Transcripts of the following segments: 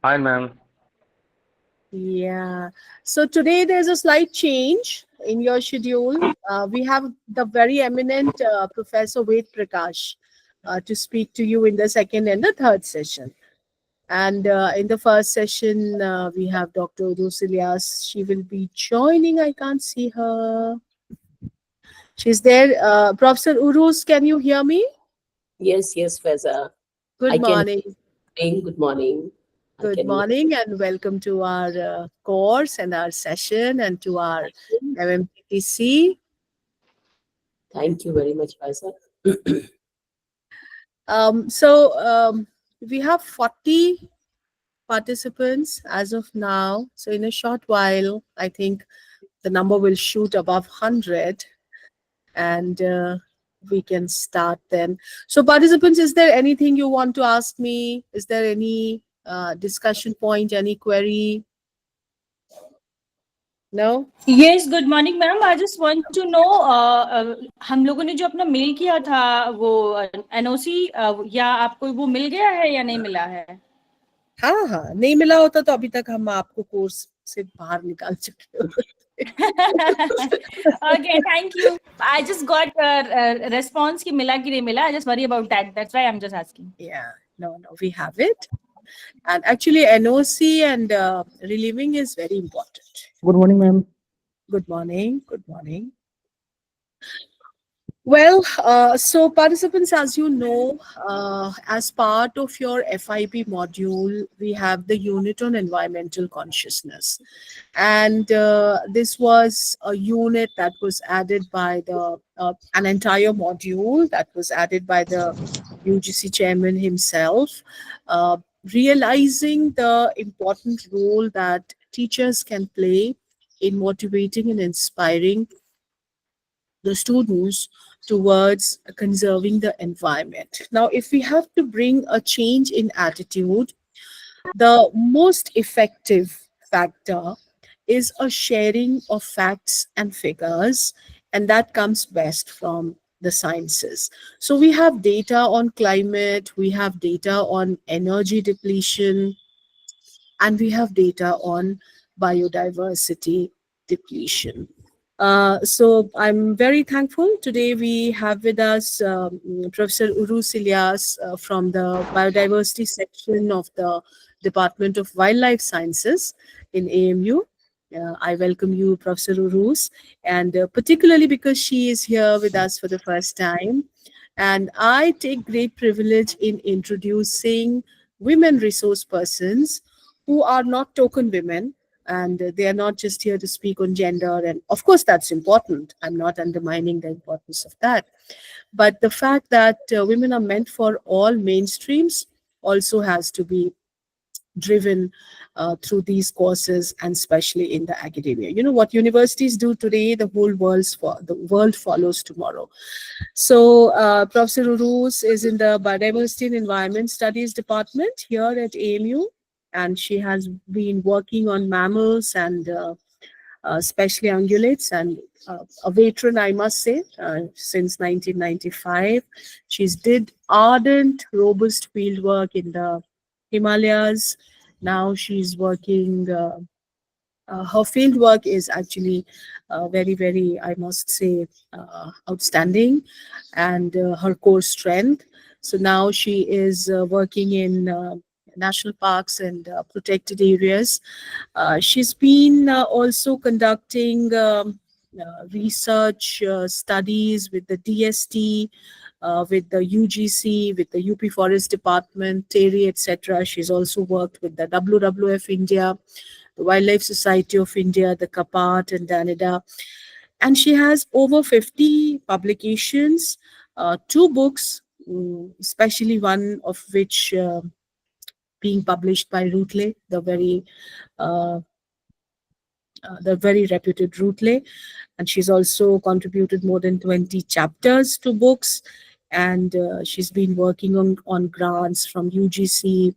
Hi, ma'am. Yeah. So today there's a slight change in your schedule. We have the very eminent Professor Ved Prakash to speak to you in the second and the third session. And in the first session, we have Dr. Udus Ilyas. She will be joining. I can't see her. She's there. Professor Urus, can you hear me? Yes, yes, Faiza. Good I can morning. hear. Good morning. I Good can hear. morning, and welcome to our course and our session and to our You. MMTC. Thank you very much, Faiza. So we have 40 participants as of now. So in a short while, I think the number will shoot above 100 and we can start then. So participants, is there anything you want to ask me? Is there any discussion point, any query? No? Yes good morning ma'am I just want to know हम लोगों ने जो अपना mail किया था वो NOC या आपको वो मिल गया है या नहीं मिला है हाँ हाँ, नहीं मिला होता तो अभी तक हम आपको कोर्स से बाहर निकाल चुके होते. Okay thank you I just got response कि मिला कि नहीं मिला I just worry about that's why I am just asking Yeah, no, we have it. And actually, NOC and relieving is very important. Good morning, ma'am. Good morning. Good morning. Well, so participants, as you know, as part of your FIP module, we have the unit on environmental consciousness. And this was a unit that was added by an entire module that was added by the UGC chairman himself, realizing the important role that teachers can play in motivating and inspiring the students towards conserving the environment. Now, if we have to bring a change in attitude, the most effective factor is a sharing of facts and figures, and that comes best from the sciences. So, we have data on climate, we have data on energy depletion, and we have data on biodiversity depletion. So I'm very thankful. Today we have with us Professor Urus Ilyas from the biodiversity section of the Department of Wildlife Sciences in AMU. I welcome you, Professor Urus, and particularly because she is here with us for the first time. And I take great privilege in introducing women resource persons who are not token women, and they are not just here to speak on gender, and of course that's important. I'm not undermining the importance of that, but the fact that women are meant for all mainstreams also has to be driven through these courses, and especially in the academia. You know what universities do today, the world follows tomorrow. So Professor Urus is in the Biodiversity and Environment Studies department here at AMU, and she has been working on mammals and especially ungulates, and a veteran, I must say, since 1995. She's did ardent, robust field work in the Himalayas. Now she's working. Her field work is actually very, very, I must say, outstanding, and her core strength. So now she is working in national parks and protected areas. She's been also conducting research studies with the DST, with the UGC, with the UP Forest Department, TERI, etc. She's also worked with the WWF India, the Wildlife Society of India, the CAPART, and DANIDA. And she has over 50 publications, two books, especially one of which being published by Rootley, uh, the very reputed Rootley. And she's also contributed more than 20 chapters to books. And she's been working on grants from UGC,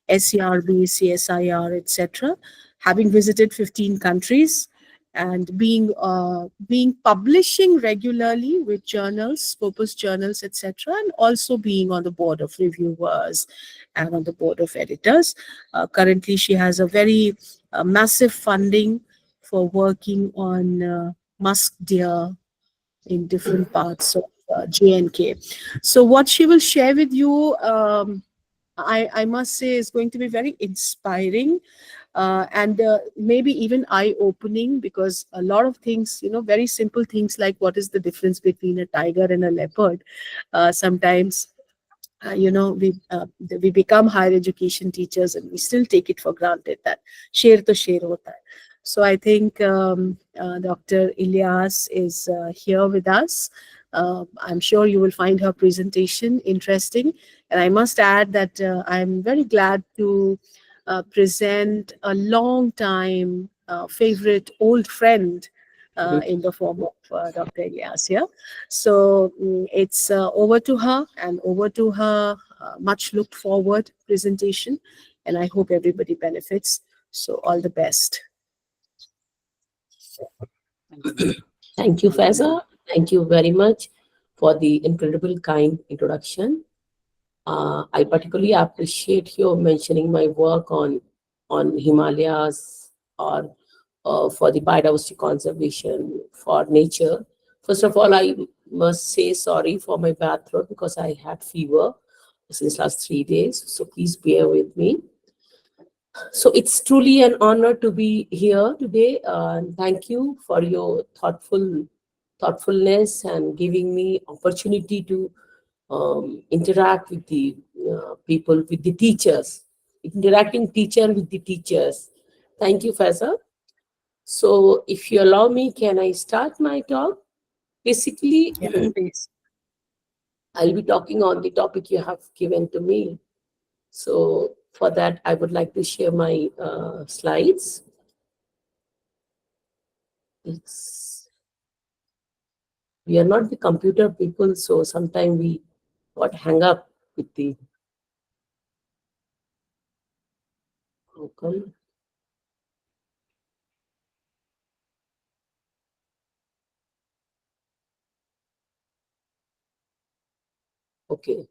SERB, CSIR, etc., having visited 15 countries. and being publishing regularly with journals, Scopus journals, etc., and also being on the board of reviewers and on the board of editors. Currently, she has a very massive funding for working on musk deer in different parts of J&K. So what she will share with you, I must say, is going to be very inspiring and maybe even eye-opening, because a lot of things, very simple things like what is the difference between a tiger and a leopard. Sometimes we become higher education teachers and we still take it for granted that sher to sher hota hai. So I think Dr. Ilyas is here with us. I'm sure you will find her presentation interesting. And I must add that I'm very glad to present a long time favorite old friend in the form of Dr. Ilyas here. So it's over to her and over to her much looked forward presentation. And I hope everybody benefits. So all the best. Thank you, Faiza. Thank you very much for the incredible kind introduction. I particularly appreciate your mentioning my work on Himalayas or for the biodiversity conservation for nature. First of all, I must say sorry for my bad throat because I had fever since last 3 days. So please bear with me. So it's truly an honor to be here today. And thank you for your thoughtfulness and giving me opportunity to interact with the people, with the teachers, interacting teacher with the teachers. Thank you, Faiza. So if you allow me, can I start my talk? Basically, Please. I'll be talking on the topic you have given to me. So for that, I would like to share my slides. We are not the computer people, so sometimes we got hang up with the local. Okay.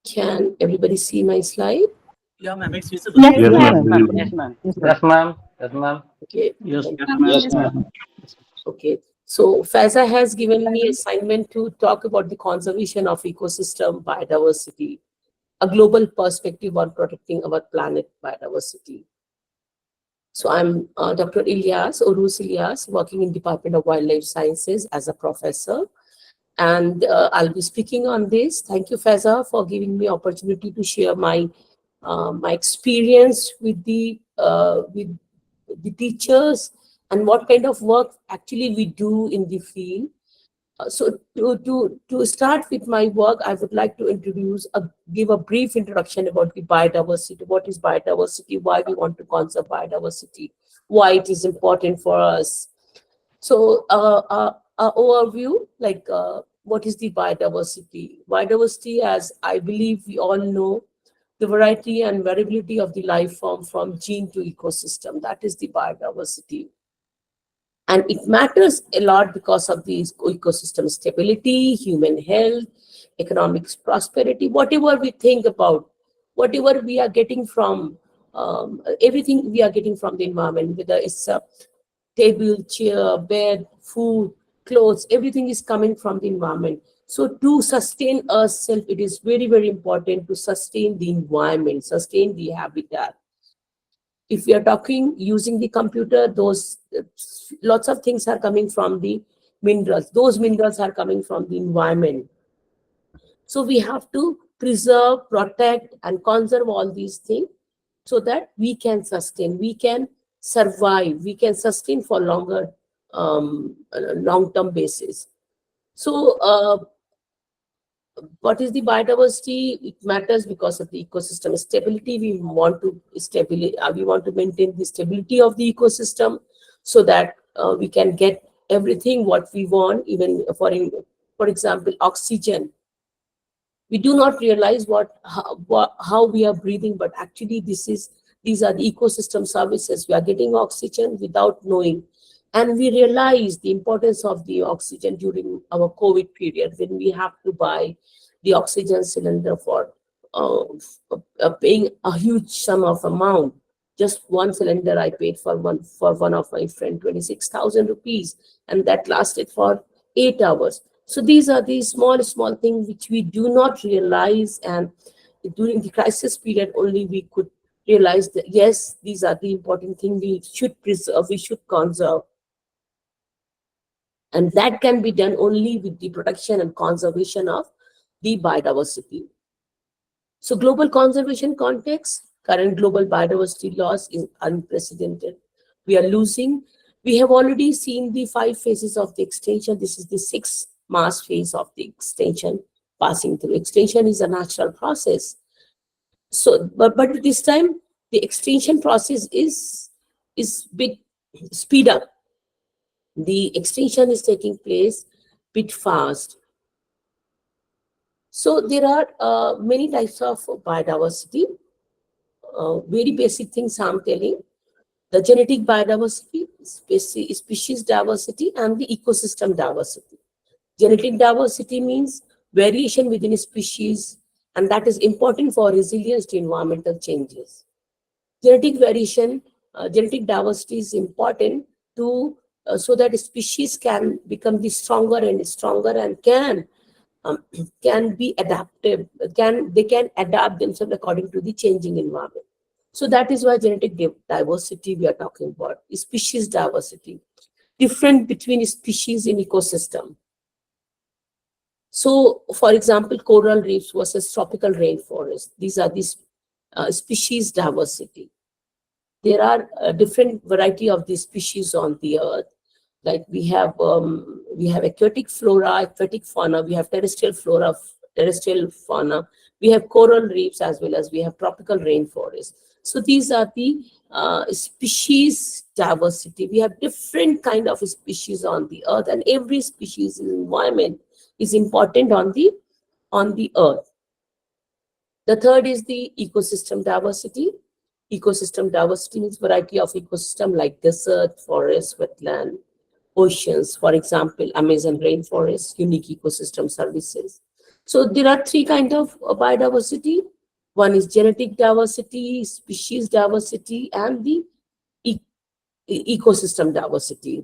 Can everybody see my slide? Yeah, ma'am, it's visible. Yes, Yes, ma'am. ma'am. Yes, ma'am. Yes, ma'am. Yes, ma'am. Okay. Yes, thank yes, you. ma'am. Yes, ma'am. Okay. So Faiza has given me assignment to talk about the conservation of ecosystem biodiversity, a global perspective on protecting our planet biodiversity. So I'm Dr. Ilyas, Urus Ilyas, working in Department of Wildlife Sciences as a professor. And I'll be speaking on this. Thank you, Faiza, for giving me opportunity to share my experience with the teachers and what kind of work actually we do in the field. So to start with my work, I would like to give a brief introduction about the biodiversity. What is biodiversity? Why we want to conserve biodiversity? Why it is important for us? So overview, like what is the biodiversity? Biodiversity, as I believe we all know, the variety and variability of the life form from gene to ecosystem. That is the biodiversity. And it matters a lot because of the ecosystem stability, human health, economic prosperity, whatever we think about, whatever we are getting from, everything we are getting from the environment, whether it's a table, chair, bed, food, clothes, everything is coming from the environment. So to sustain ourselves, it is very, very important to sustain the environment, sustain the habitat. If we are talking using the computer, those lots of things are coming from the minerals. Those minerals are coming from the environment. So we have to preserve, protect, and conserve all these things so that we can sustain, we can survive, we can sustain for longer, long-term basis. So what is the biodiversity? It matters because of the ecosystem stability. We want to maintain the stability of the ecosystem so that we can get everything what we want, even for example, oxygen. We do not realize how we are breathing, but actually these are the ecosystem services. We are getting oxygen without knowing. And we realize the importance of the oxygen during our COVID period, when we have to buy the oxygen cylinder for paying a huge sum of amount. Just one cylinder I paid for one of my friend, 26,000 rupees, and that lasted for 8 hours. So these are the small things which we do not realize, and during the crisis period only we could realize that yes, these are the important things we should preserve, we should conserve. And that can be done only with the protection and conservation of the biodiversity. So global conservation context, current global biodiversity loss is unprecedented. We are losing. We have already seen the 5 phases of the extinction. This is the 6th mass phase of the extinction passing through. Extinction is a natural process. So, but this time the extinction process is bit speed up. The extinction is taking place bit fast. So there are many types of biodiversity. Very basic things I'm telling: the genetic biodiversity, species diversity, and the ecosystem diversity. Genetic diversity means variation within a species, and that is important for resilience to environmental changes. Genetic variation, genetic diversity is important to so that a species can become the stronger and stronger, and can be adaptive. They can adapt themselves according to the changing environment. So that is why genetic diversity we are talking about. Species diversity, different between species in ecosystem. So, for example, coral reefs versus tropical rainforest. These are these species diversity. There are a different variety of these species on the earth. Like we have aquatic flora, aquatic fauna. We have terrestrial flora, terrestrial fauna. We have coral reefs as well as we have tropical rainforests. So these are the species diversity. We have different kind of species on the earth, and every species environment is important on the earth. The third is the ecosystem diversity. Ecosystem diversity means variety of ecosystem like desert, forest, wetland, oceans. For example, Amazon rainforest, unique ecosystem services. So there are 3 kinds of biodiversity. One is genetic diversity, species diversity, and the ecosystem diversity.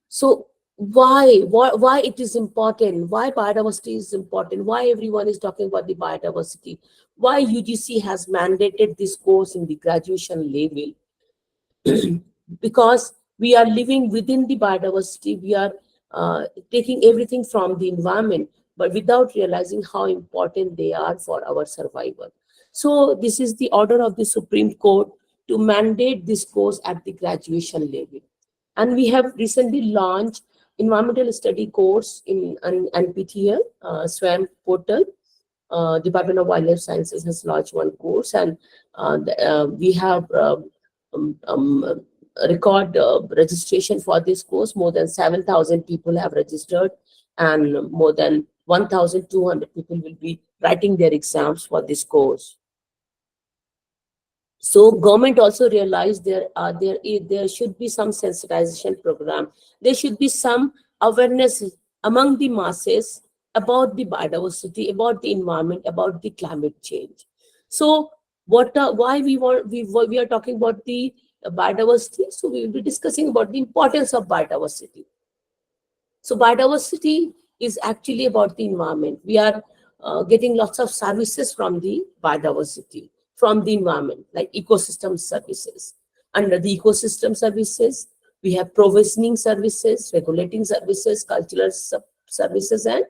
So why it is important? Why biodiversity is important? Why everyone is talking about the biodiversity? Why UGC has mandated this course in the graduation level? Because we are living within the biodiversity. We are taking everything from the environment, but without realizing how important they are for our survival. So this is the order of the Supreme Court to mandate this course at the graduation level. And we have recently launched environmental study course in NPTEL, SWAMP portal. Department of Wildlife Sciences has launched one course, and we have record registration for this course. More than 7,000 people have registered, and more than 1,200 people will be writing their exams for this course. So government also realized there should be some sensitization program. There should be some awareness among the masses about the biodiversity, about the environment, about the climate change. So why we are talking about the biodiversity? So we will be discussing about the importance of biodiversity. So biodiversity is actually about the environment. We are getting lots of services from the biodiversity, from the environment, like ecosystem services. Under the ecosystem services, we have provisioning services, regulating services, cultural services, and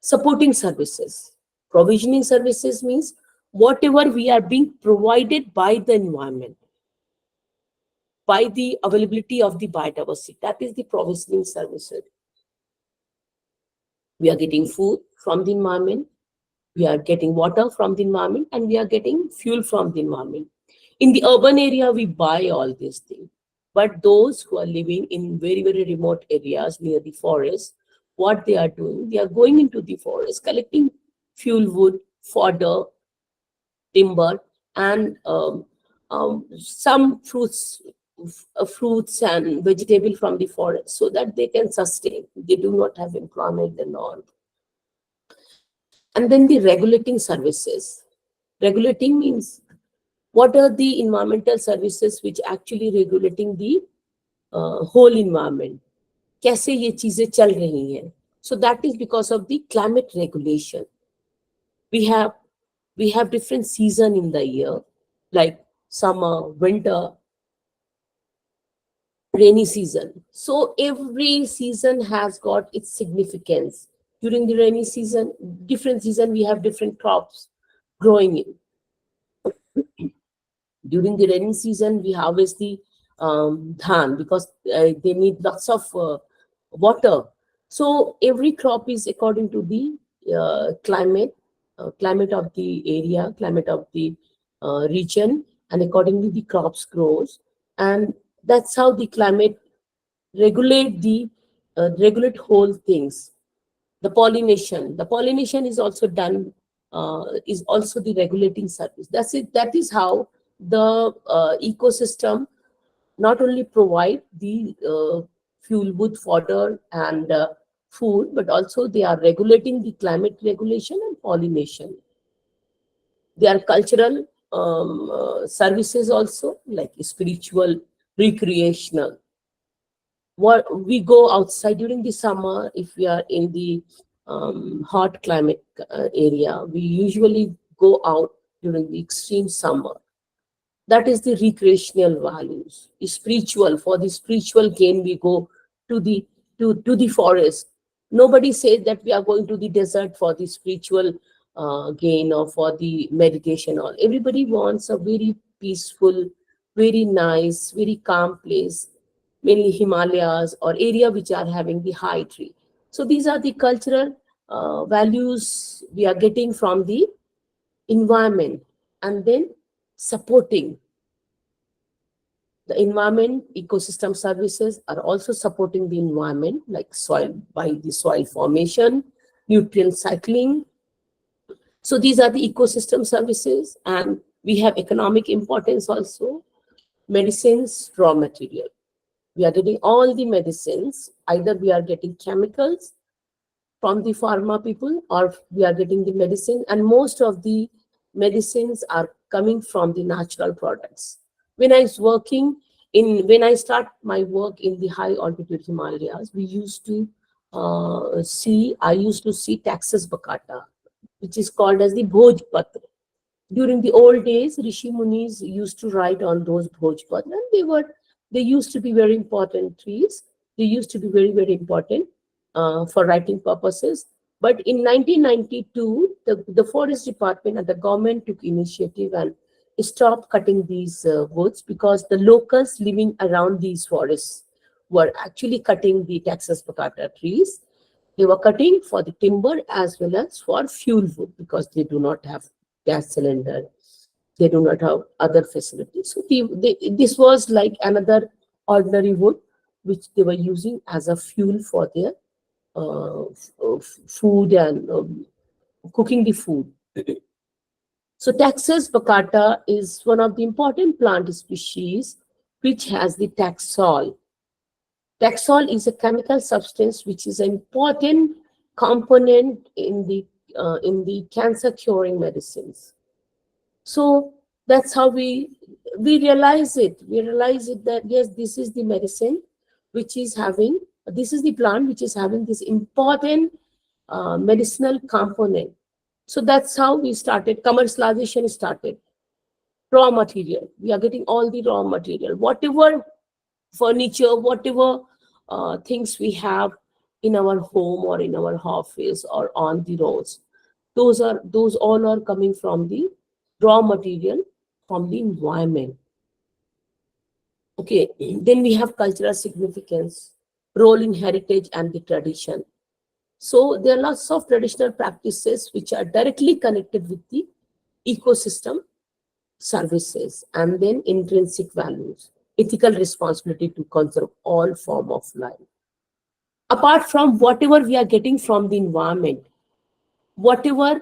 supporting services. Provisioning services means whatever we are being provided by the environment, by the availability of the biodiversity. That is the provisioning services. We are getting food from the environment, we are getting water from the environment, and we are getting fuel from the environment. In the urban area, we buy all these things. But those who are living in very, very remote areas near the forest, what they are doing, they are going into the forest, collecting fuel wood, fodder, timber, and some fruits and vegetable from the forest, so that they can sustain. They do not have employment and all. And then the regulating services. Regulating means what are the environmental services which actually regulating the whole environment. कैसे ये चीजें चल रही हैं. So that is because of the climate regulation. We have different season in the year, like summer, winter, rainy season. So every season has got its significance. During the rainy season, different season, we have different crops growing in. During the rainy season, we harvest the dhan because they need lots of water. So every crop is according to the climate of the area, climate of the region, and accordingly the crops grows. And that's how the climate regulate whole things. The pollination is also done, is also the regulating service. That's it. That is how the ecosystem not only provide the fuel, wood, fodder, and food, but also they are regulating the climate regulation and pollination. They are cultural services also, like spiritual, recreational. What we go outside during the summer, if we are in the hot climate area, we usually go out during the extreme summer. That is the recreational values. Spiritual, for the spiritual gain, we go to the forest. Nobody says that we are going to the desert for the spiritual gain or for the meditation. All everybody wants a very peaceful, very nice, very calm place, mainly Himalayas or area which are having the high tree. So these are the cultural values we are getting from the environment, and then supporting the environment. Ecosystem services are also supporting the environment, like soil, by the soil formation, nutrient cycling. So these are the ecosystem services, and we have economic importance also. Medicines, raw material. We are getting all the medicines, either we are getting chemicals from the pharma people, or we are getting the medicine, and most of the medicines are coming from the natural products. When I start my work in the high altitude Himalayas, I used to see Taxus baccata, which is called as the Bhojpatra. During the old days, Rishi Munis used to write on those Bhojpatra, and they used to be very important trees. They used to be very, very important for writing purposes. But in 1992, the forest department and the government took initiative and stopped cutting these woods, because the locals living around these forests were actually cutting the Taxus baccata trees. They were cutting for the timber as well as for fuel wood, because they do not have gas cylinder. They do not have other facilities. So this was like another ordinary wood which they were using as a fuel for their food and cooking the food. So Taxus baccata is one of the important plant species which has the Taxol. Taxol is a chemical substance which is an important component in the cancer curing medicines. So that's how we realize it. We realize it that yes, this is the medicine which is having, this is the plant which is having this important medicinal component. So that's how we started, commercialization started. Raw material, we are getting all the raw material, whatever furniture, whatever things we have in our home or in our office or on the roads, those all are coming from the raw material from the environment. Okay, then we have cultural significance, role in heritage and the tradition. So there are lots of traditional practices which are directly connected with the ecosystem services, and then intrinsic values, ethical responsibility to conserve all form of life. apart from whatever we are getting from the environment, whatever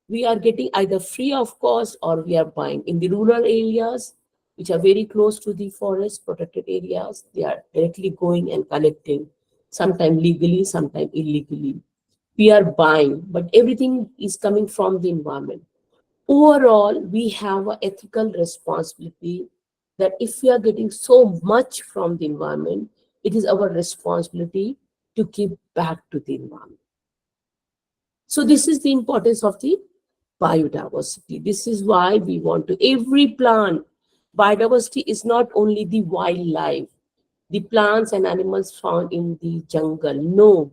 we are getting either free of cost or we are buying in the rural areas, which are very close to the forest protected areas, they are directly going and collecting, sometimes legally, sometimes illegally. We are buying, but everything is coming from the environment. Overall, we have an ethical responsibility that if we are getting so much from the environment, it is our responsibility to give back to the environment. So this is the importance of the biodiversity. This is why we want to, every plant, biodiversity is not only the wildlife, the plants and animals found in the jungle. No,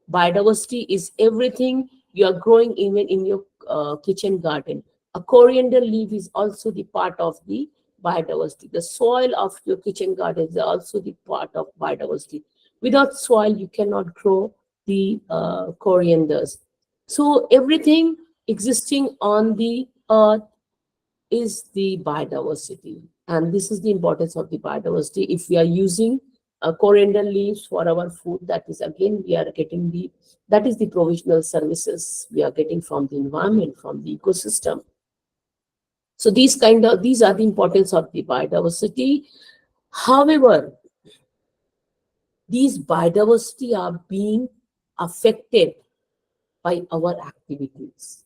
biodiversity is everything you are growing even in your kitchen garden. A coriander leaf is also the part of the biodiversity. The soil of your kitchen garden is also the part of biodiversity. Without soil, you cannot grow the corianders. So everything existing on the earth is the biodiversity. And this is the importance of the biodiversity. If we are using coriander leaves for our food, that is again, we are getting that is the provisional services we are getting from the environment, from the ecosystem. So these are the importance of the biodiversity. However, these biodiversity are being affected by our activities.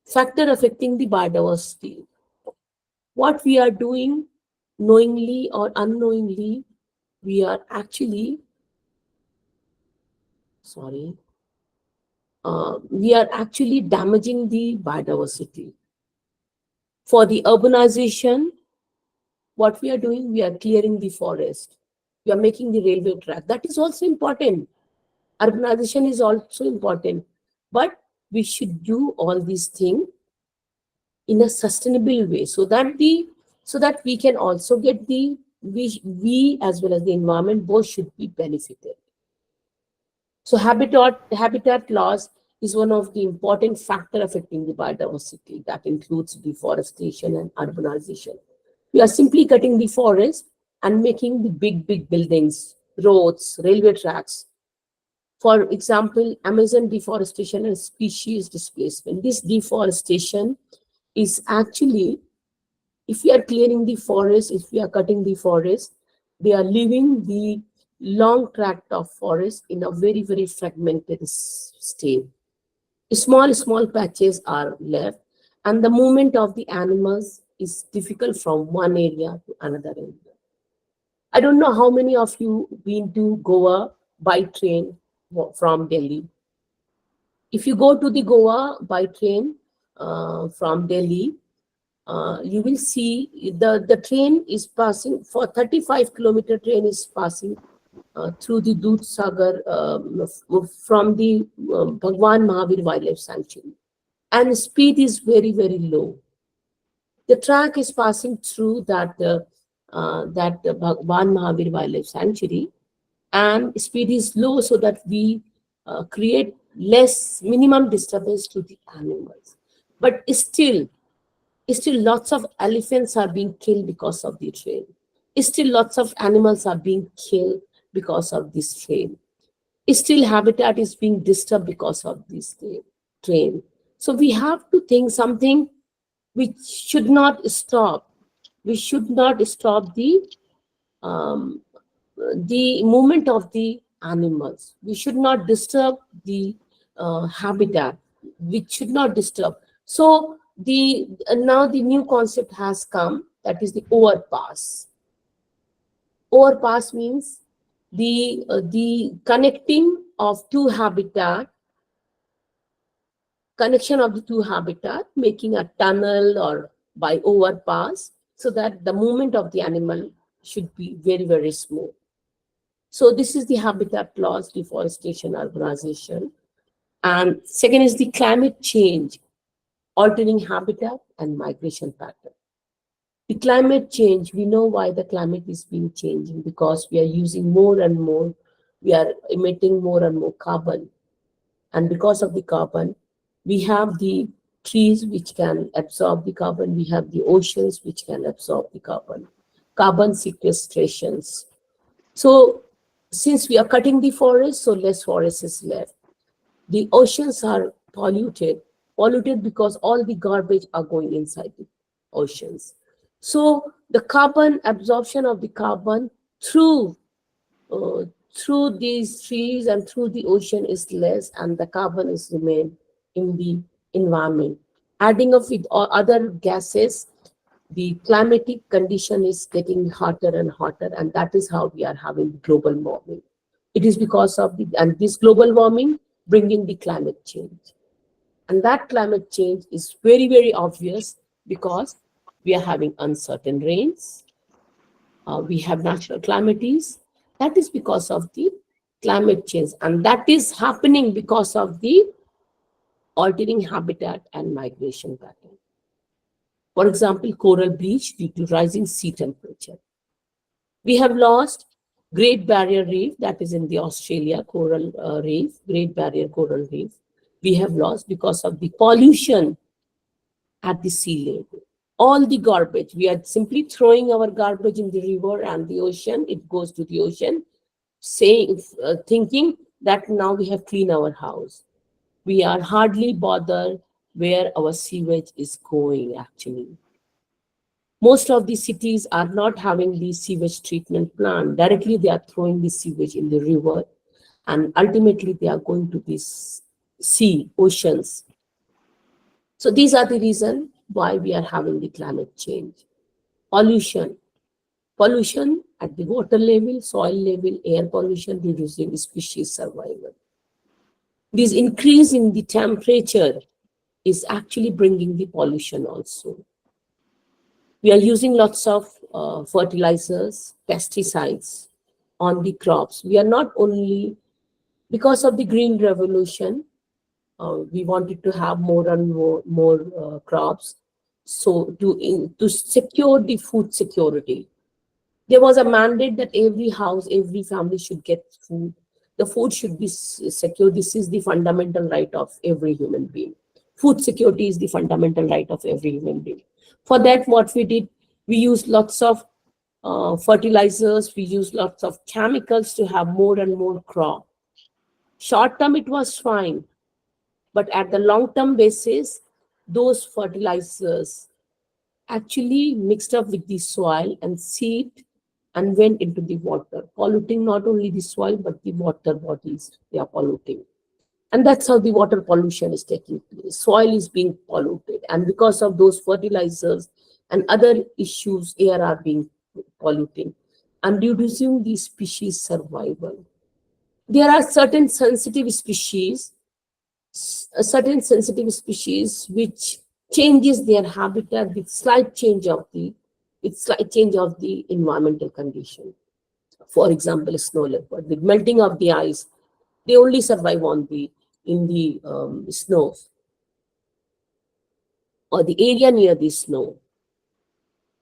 Factor affecting the biodiversity. What we are doing, knowingly or unknowingly, we are actually, we are actually damaging the biodiversity. For the urbanization, what we are doing, we are clearing the forest. We are making the railway track. That is also important. Urbanization is also important. But we should do all these things in a sustainable way so that we can also get we as well as the environment both should be benefited. So habitat loss is one of the important factors affecting the biodiversity. That includes deforestation and urbanization. We are simply cutting the forest and making the big buildings, roads, railway tracks. For example, Amazon deforestation and species displacement. This deforestation is actually, if we are clearing the forest, if we are cutting the forest, they are leaving the long tract of forest in a very fragmented state. Small patches are left, and the movement of the animals is difficult from one area to another area. I don't know how many of you been to Goa by train from Delhi. If you go to the Goa by train from Delhi, you will see the train is passing, for 35-kilometer train is passing through the Dudhsagar from the Bhagwan Mahavir Wildlife Sanctuary, and speed is very low. The track is passing through that Bhagwan Mahavir Wildlife Sanctuary, and speed is low so that we create minimum disturbance to the animals. But still lots of elephants are being killed because of the train. Still lots of animals are being killed because of this train. Still habitat is being disturbed because of this train. So we have to think something which should not stop. We should not stop the movement of the animals. We should not disturb the habitat. We should not disturb. So now the new concept has come, that is the overpass. Overpass means the connection of the two habitat, making a tunnel or by overpass, so that the movement of the animal should be very smooth. So this is the habitat loss, deforestation, urbanization. And second is the climate change, altering habitat and migration pattern. The climate change, we know why the climate is being changing, because we are using more and more, we are emitting more and more carbon. And because of the carbon, we have the trees which can absorb the carbon, we have the oceans which can absorb the carbon sequestrations. So since we are cutting the forest, so less forest is left. The oceans are polluted because all the garbage are going inside the oceans. So the carbon absorption of the carbon through uh, through these trees and through the ocean is less, and the carbon is remain in the environment. Adding up with all other gases, the climatic condition is getting hotter and hotter, and that is how we are having global warming. It is because of and this global warming bringing the climate change. And that climate change is very, very obvious because we are having uncertain rains, we have natural calamities. That is because of the climate change, and that is happening because of the altering habitat and migration pattern. For example, coral bleach due to rising sea temperature. We have lost Great Barrier Reef, that is in the Australia coral reef, Great Barrier Coral Reef. We have lost because of the pollution at the sea level. All the garbage, we are simply throwing our garbage in the river and the ocean. It goes to the ocean, thinking that now we have cleaned our house. We are hardly bothered where our sewage is going actually. Most of the cities are not having the sewage treatment plant. Directly, they are throwing the sewage in the river, and ultimately they are going to this sea, oceans. So these are the reasons why we are having the climate change. Pollution. Pollution at the water level, soil level, air pollution, reducing species survival. This increase in the temperature is actually bringing the pollution also. We are using lots of fertilizers, pesticides on the crops. We are not only, because of the green revolution, we wanted to have more and more crops. So to secure the food security, there was a mandate that every house, every family should get food. The food should be secure. This is the fundamental right of every human being. Food security is the fundamental right of every human being. For that, what we did, we used lots of fertilizers, we used lots of chemicals to have more and more crop. Short term, it was fine. But at the long-term basis, those fertilizers actually mixed up with the soil and seed and went into the water, polluting not only the soil, but the water bodies they are polluting. And that's how the water pollution is taking place. Soil is being polluted. And because of those fertilizers and other issues, air are being polluting and reducing the species survival. There are certain sensitive species which changes their habitat with slight change of the environmental condition. For example, snow leopard, with melting of the ice, they only survive in the snow or the area near the snow.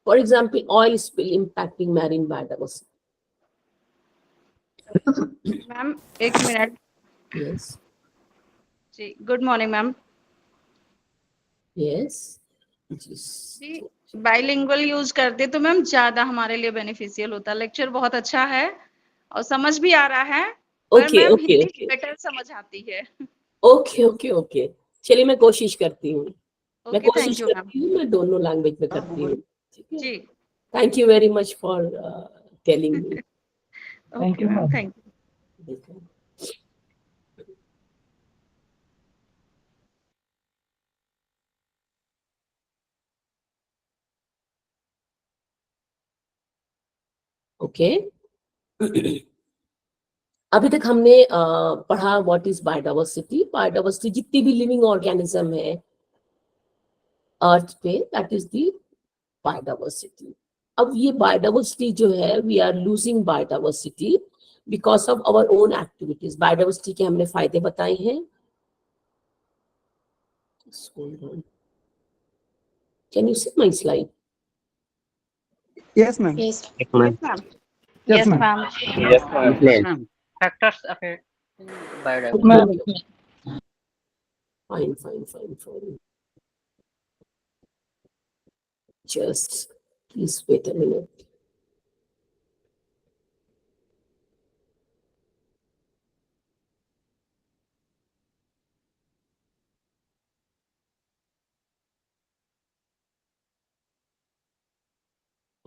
For example, oil spill impacting marine biodiversity. Ma'am एक minute Yes, जी good morning ma'am yes. जी bilingual use करते तो ma'am ज्यादा हमारे लिए beneficial होता lecture बहुत अच्छा है और समझ भी आ रहा है पर Okay, ma'am okay, Hindi okay. Better समझ आती है ओके ओके ओके, चलिए मैं कोशिश करती हूँ। मैं ओके कोशिश थैंक यू मैम करती हूँ, मैं दोनों लैंग्वेज में करती हूँ। ठीक है, जी thank you very much for telling me. Okay ma'am thank you okay, अभी तक हमने पढ़ा व्हाट इज बायोडाइवर्सिटी। बायोडाइवर्सिटी जितनी भी लिविंग ऑर्गेनिज्म है अर्थ पे, दैट इज दी बायोडाइवर्सिटी। अब ये बायोडाइवर्सिटी जो है, we are losing biodiversity because of our own activities. Biodiversity के हमने फायदे बताए हैं। Can you see my slide? Yes, ma'am. Yes Yes, ma'am. Ma'am Yes, yes ma'am. Ma'am Yes, ma'am. Yes, ma'am. Factors affecting biodiversity. Ma'am. Fine, fine, fine, fine. Just please wait a minute.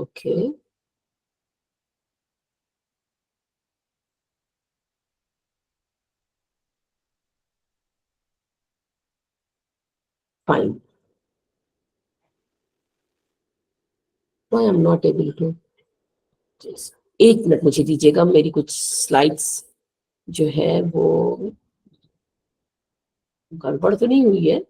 Okay. Fine. Why I'm not able to? Just 1 minute मुझे दीजिएगा, मेरी कुछ slides जो है वो गड़बड़ तो नहीं हुई है?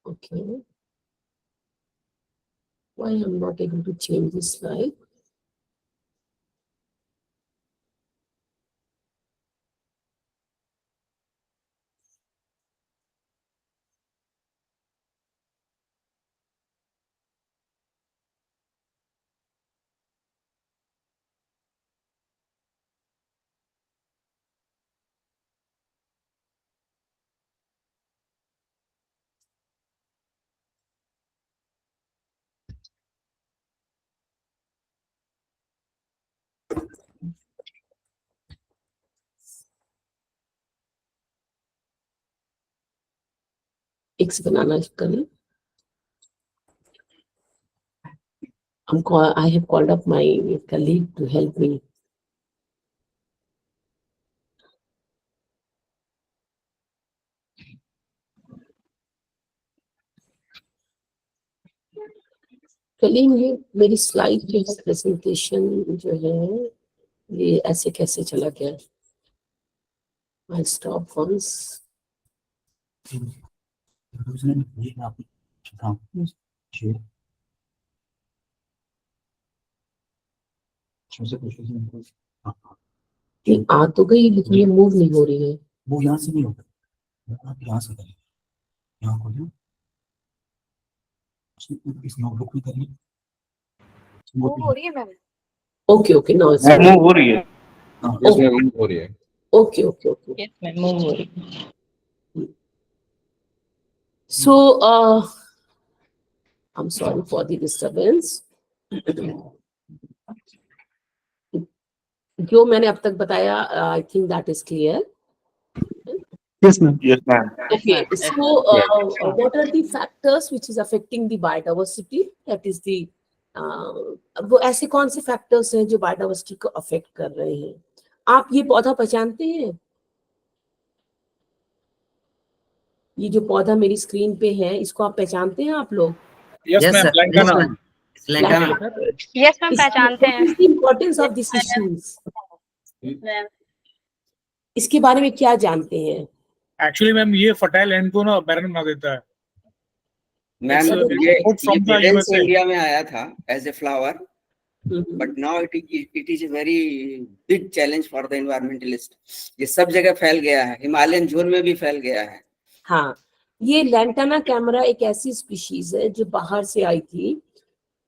Okay. Why I'm not able to change this slide? एक सेकंड आना करें. I have called up my colleague to help me. चलिए, ये मेरी स्लाइड जो है, प्रेजेंटेशन जो है, ये ऐसे कैसे चला गया? I stop once. ये आ तो गई लेकिन ये मूव नहीं हो रही है. वो यहाँ से नहीं होता, आप यहाँ से करिए, यहाँ खोलिए, इस नोटबुक में करिए. मूव हो रही है ma'am. Okay okay, now it's move हो रही है. ओके मूव हो रही है. Okay okay okay. Yes ma'am, move हो रही है. So, I'm sorry for the disturbance. जो मैंने अब तक बताया, I think that is clear. Yes, ma'am. Yes, ma'am. Okay, so what are the factors which is affecting the biodiversity? That is the वो ऐसे कौन से फैक्टर्स हैं जो बायोडाइवर्सिटी को अफेक्ट कर रहे हैं? आप ये पौधा पहचानते हैं? ये जो पौधा मेरी स्क्रीन पे है, इसको आप पहचानते हैं आप लोग? Yes, ma'am. Langana. Yes ma'am, पहचानते हैं. इम्पोर्टेंस ऑफ दिस इश्यूज, इसके बारे में क्या जानते हैं? एक्चुअली मैम, ये फर्टाइल लैंड को ना बैरन बना देता है. मैम, ये इंडिया में आया था as a flower, but now it is a very big challenge for the environmentalist. ये सब जगह फैल गया है, हिमालयन जोन में भी फैल गया है. हाँ, ये लैंटाना कैमरा एक ऐसी स्पीशीज है जो बाहर से आई थी.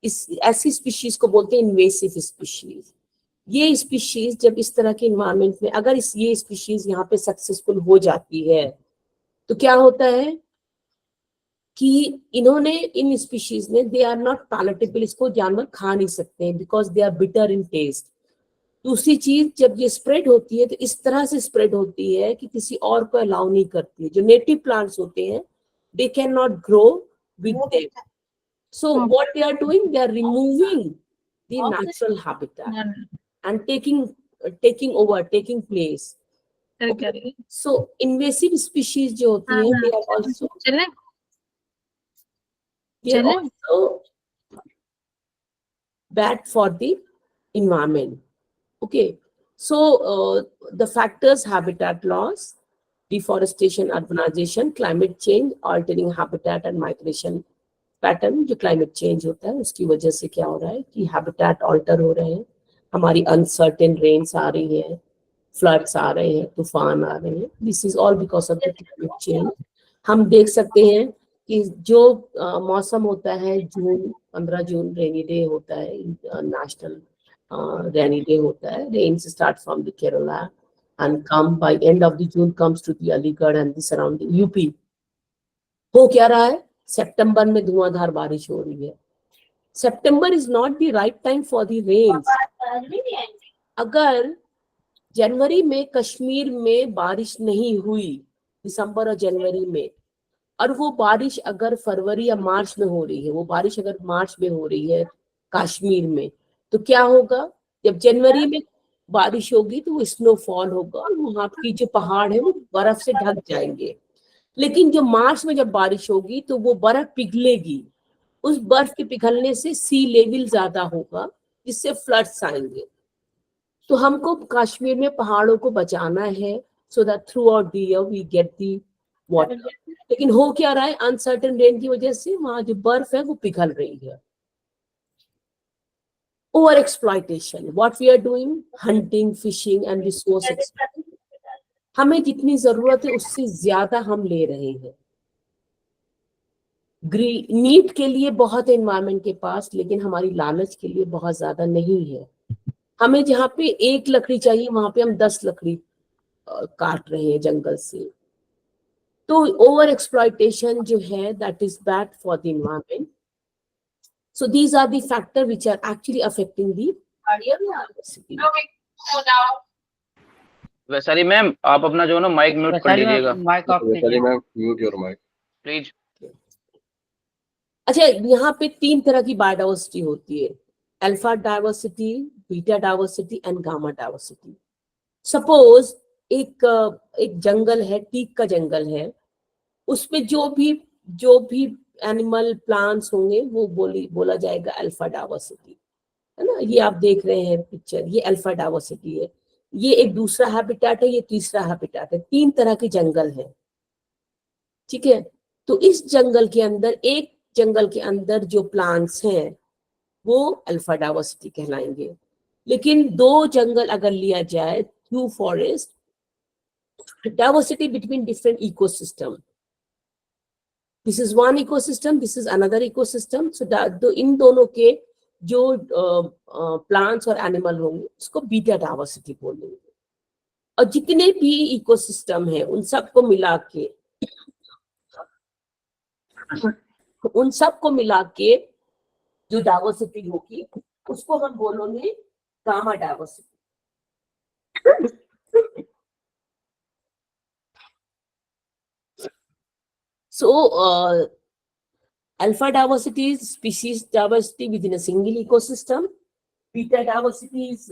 इस ऐसी स्पीशीज को बोलते हैं इन्वेसिव स्पीशीज. ये स्पीशीज जब इस तरह के इन्वायरमेंट में, अगर ये स्पीशीज यहाँ पे सक्सेसफुल हो जाती है, तो क्या होता है कि इन्होंने, इन स्पीशीज ने, दे आर नॉट पैलेटेबल, इसको जानवर खा नहीं सकते हैं because they are bitter in taste. दूसरी चीज, जब ये स्प्रेड होती है तो इस तरह से स्प्रेड होती है कि किसी और को अलाउ नहीं करती है. जो नेटिव प्लांट्स होते हैं, they can not grow with them. So what they are doing, they are removing the natural habitat and taking over, taking place. Okay. So invasive species जो होती हैं, they are also bad for the environment. Okay. So the factors: habitat loss, deforestation, urbanization, climate change, altering habitat and migration pattern. जो climate change होता है उसकी वजह से क्या हो रहा है कि हैबिटेट ऑल्टर हो रहे हैं, हमारी अनसर्टेन रेन्स आ रही है, फ्लड्स आ रहे हैं, तूफान आ रहे हैं, this is all because of the climate change. हम देख सकते हैं कि जो मौसम होता है, जून 15 जून रेनी डे होता है, नेशनल रेनी डे होता है, rains start from the Kerala and come by end of the June comes to the Aligarh and the surrounding UP. हो क्या रहा है, सितंबर में धुआंधार बारिश हो रही है। September is not the right time for the rains. अगर जनवरी में कश्मीर में बारिश नहीं हुई, दिसंबर और जनवरी में, और वो बारिश अगर फरवरी या मार्च में हो रही है, वो बारिश अगर मार्च में हो रही है कश्मीर में, तो क्या होगा, जब जनवरी में बारिश होगी तो वो स्नोफॉल होगा और वहां की जो पहाड़ है वो बर्फ से ढक जाएंगे। लेकिन जो मार्च में जब बारिश होगी तो वो बर्फ पिघलेगी, उस बर्फ के पिघलने से सी लेवल ज्यादा होगा, जिससे फ्लड्स आएंगे। तो हमको कश्मीर में पहाड़ों को बचाना है, so that throughout the year we get the water. लेकिन हो क्या रहा है, अनसर्टेन रेन की वजह से वहां जो बर्फ है वो पिघल रही है। Over exploitation, what we are doing, hunting, fishing and resource exploitation. हमें जितनी जरूरत है उससे ज्यादा हम ले रहे हैं। नीड के लिए बहुत है एनवायरमेंट के पास, लेकिन हमारी लालच के लिए बहुत ज्यादा नहीं है। हमें जहाँ पे 1 लकड़ी चाहिए वहां पे हम 10 लकड़ी काट रहे हैं जंगल से। तो ओवर एक्सप्लॉयटेशन जो है, that is bad for the environment. So these are the factor which are actually affecting the biodiversity. Vaishali ma'am, आप अपना जो है ना माइक म्यूट कर लीजिएगा। Mic off Vaishali ma'am, mute your mic please. अच्छा, यहाँ पे 3 तरह की बायोडायवर्सिटी होती है, alpha diversity, beta diversity and gamma diversity. Suppose एक जंगल है, टीक का जंगल है, उसमें जो भी एनिमल प्लांट्स होंगे वो बोला जाएगा अल्फा डायवर्सिटी, है ना। ये आप देख रहे हैं पिक्चर, ये अल्फा डायवर्सिटी है। ये एक दूसरा हैबिटेट है, ये तीसरा हैबिटेट है। 3 तरह के जंगल है, ठीक है। तो इस जंगल के अंदर, एक जंगल के अंदर जो प्लांट्स हैं वो अल्फा डायवर्सिटी कहलाएंगे। लेकिन 2 जंगल अगर लिया जाए, 2 forest, diversity between different ecosystem, this is one ecosystem, this is another ecosystem. So इन दोनों के जो प्लांट्स और एनिमल होंगे उसको बीटा डायवर्सिटी बोलेंगे। और जितने भी इकोसिस्टम है उन सबको मिला के जो डायवर्सिटी होगी उसको हम बोलेंगे gamma diversity. So, alpha diversity is species diversity within a single ecosystem. Beta diversity is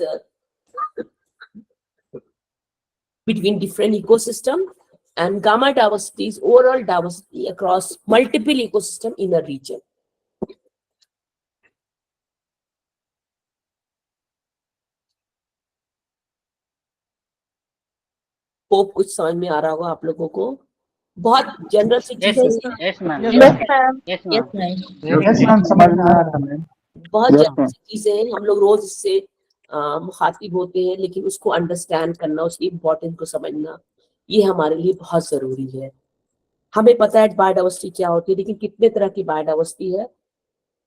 between different ecosystem, and gamma diversity is overall diversity across multiple ecosystem in a region. Hope कुछ समझ में आ रहा होगा आप लोगों को। बहुत general सी चीजें, यस मैम, यस मैम समझ में आ रहा है। बहुत जनरल सी चीजें हैं, हम लोग रोज इससे मुखातिब होते हैं, लेकिन उसको अंडरस्टैंड करना, उसकी इम्पोर्टेंस को समझना, ये हमारे लिए बहुत जरूरी है। हमें पता है बायोडायवर्सिटी क्या होती है, लेकिन कितने तरह की बायोडायवर्सिटी है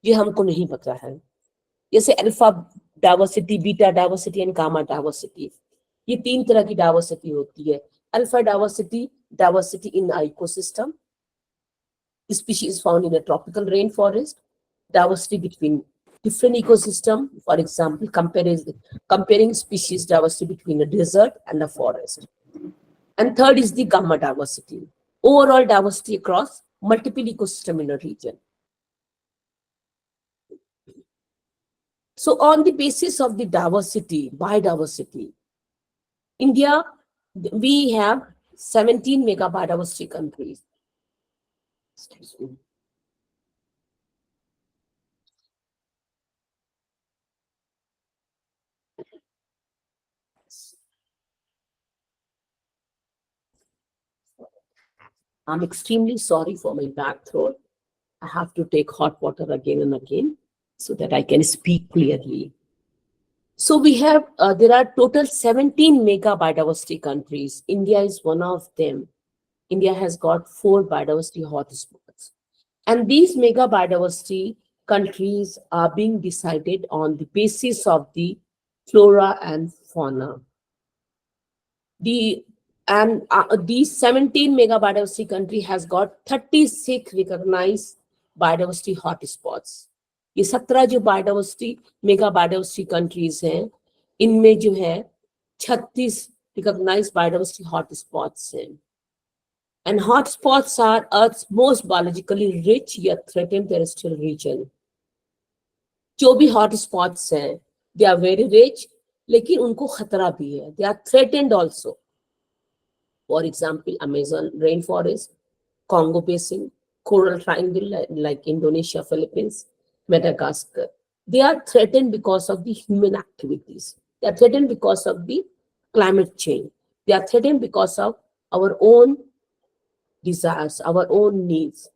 ये हमको नहीं पता है। जैसे alpha diversity, beta diversity and gamma diversity, ये 3 तरह की डायवर्सिटी होती है। Alpha diversity, diversity in ecosystem, species found in a tropical rainforest, diversity between different ecosystem, for example, comparing species diversity between a desert and a forest. And third is the gamma diversity, overall diversity across multiple ecosystem in a region. So on the basis of the diversity, biodiversity, India, we have 17 mega biodiversity countries. I'm extremely sorry for my back throat. I have to take hot water again and again so that I can speak clearly. So we have, there are total 17 mega biodiversity countries. India is one of them. India has got 4 biodiversity hotspots. And these mega biodiversity countries are being decided on the basis of the flora and fauna. These 17 mega biodiversity country has got 36 recognized biodiversity hotspots. ये 17 जो biodiversity mega biodiversity countries हैं, इनमें जो है 36 recognised biodiversity hotspots हैं. And hotspots are Earth's most biologically rich yet threatened terrestrial region. जो भी hotspots हैं, they are very rich, लेकिन उनको खतरा भी है. They are threatened also. For example, Amazon rainforest, Congo Basin, Coral Triangle like Indonesia, Philippines, Madagascar. They are threatened because of the human activities. They are threatened because of the climate change. They are threatened because of our own desires, our own needs.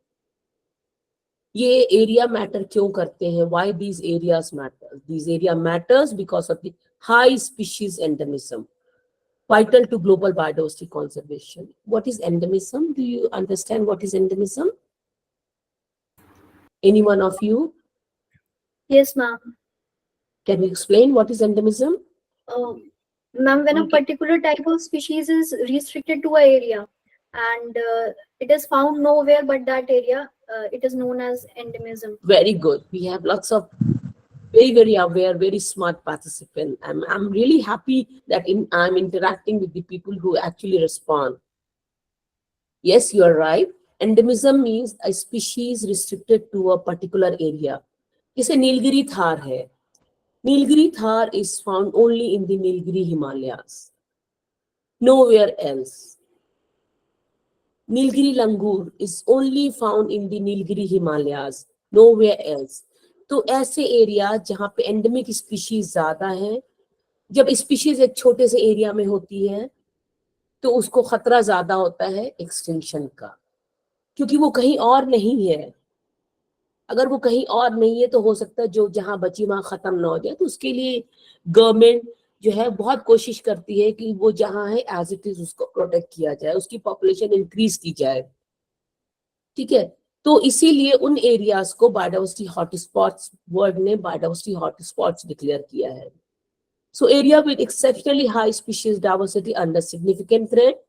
ये area matter क्यों करते हैं? Why these areas matter? These area matters because of the high species endemism, vital to global biodiversity conservation. What is endemism? Do you understand what is endemism? Any one of you? Yes, ma'am. Can you explain what is endemism? Ma'am, when a particular type of species is restricted to an area and it is found nowhere but that area, it is known as endemism. Very good. We have lots of very aware, very smart participants. I'm really happy that I'm interacting with the people who actually respond. Yes, you are right. Endemism means a species restricted to a particular area. जैसे नीलगिरी थार है. Nilgiri Thar is found only in the Nilgiri Himalayas, nowhere else. Nilgiri Langur is only found in the Nilgiri Himalayas, nowhere else. तो ऐसे area जहाँ पे endemic species ज्यादा है, जब species एक छोटे से एरिया में होती है तो उसको खतरा ज्यादा होता है एक्सटिंक्शन का, क्योंकि वो कहीं और नहीं है. अगर वो कहीं और नहीं है तो हो सकता है जो जहां बची वहां खत्म ना हो जाए. तो उसके लिए गवर्नमेंट जो है बहुत कोशिश करती है कि वो जहां है एज इट इज उसको प्रोटेक्ट किया जाए, उसकी पॉपुलेशन इंक्रीज की जाए. ठीक है, तो इसीलिए उन एरियाज को बायोडाइवर्सिटी हॉटस्पॉट्स, वर्ल्ड ने बायोडाइवर्सिटी हॉटस्पॉट्स डिक्लेयर किया है. So area with exceptionally high species diversity under significant threat.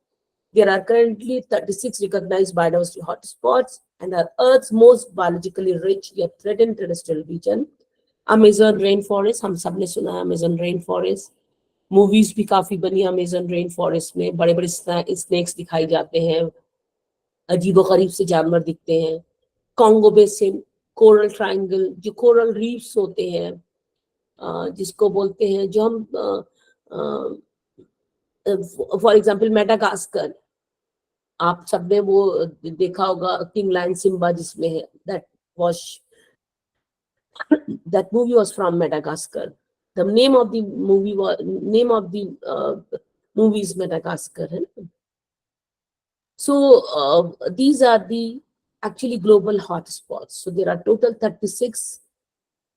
There are currently 36 recognized biodiversity hotspots and are Earth's most biologically rich yet threatened terrestrial region. Amazon rainforest, हम सब ने सुना है Amazon rainforest. Movies भी काफी बनी Amazon rainforest में. बड़े बड़े snakes दिखाई जाते हैं, अजीबोगरीब से जानवर दिखते हैं. Congo Basin, Coral Triangle, जो coral reefs होते हैं, जिसको बोलते हैं, जो हम फॉर एग्जाम्पल मेडागास्कर, आप सबने वो देखा होगा किंग लायन सिम्बा जिसमें है, that movie was from Madagascar. The name of the movie is Madagascar. So these are the actually global hotspots. So there are total 36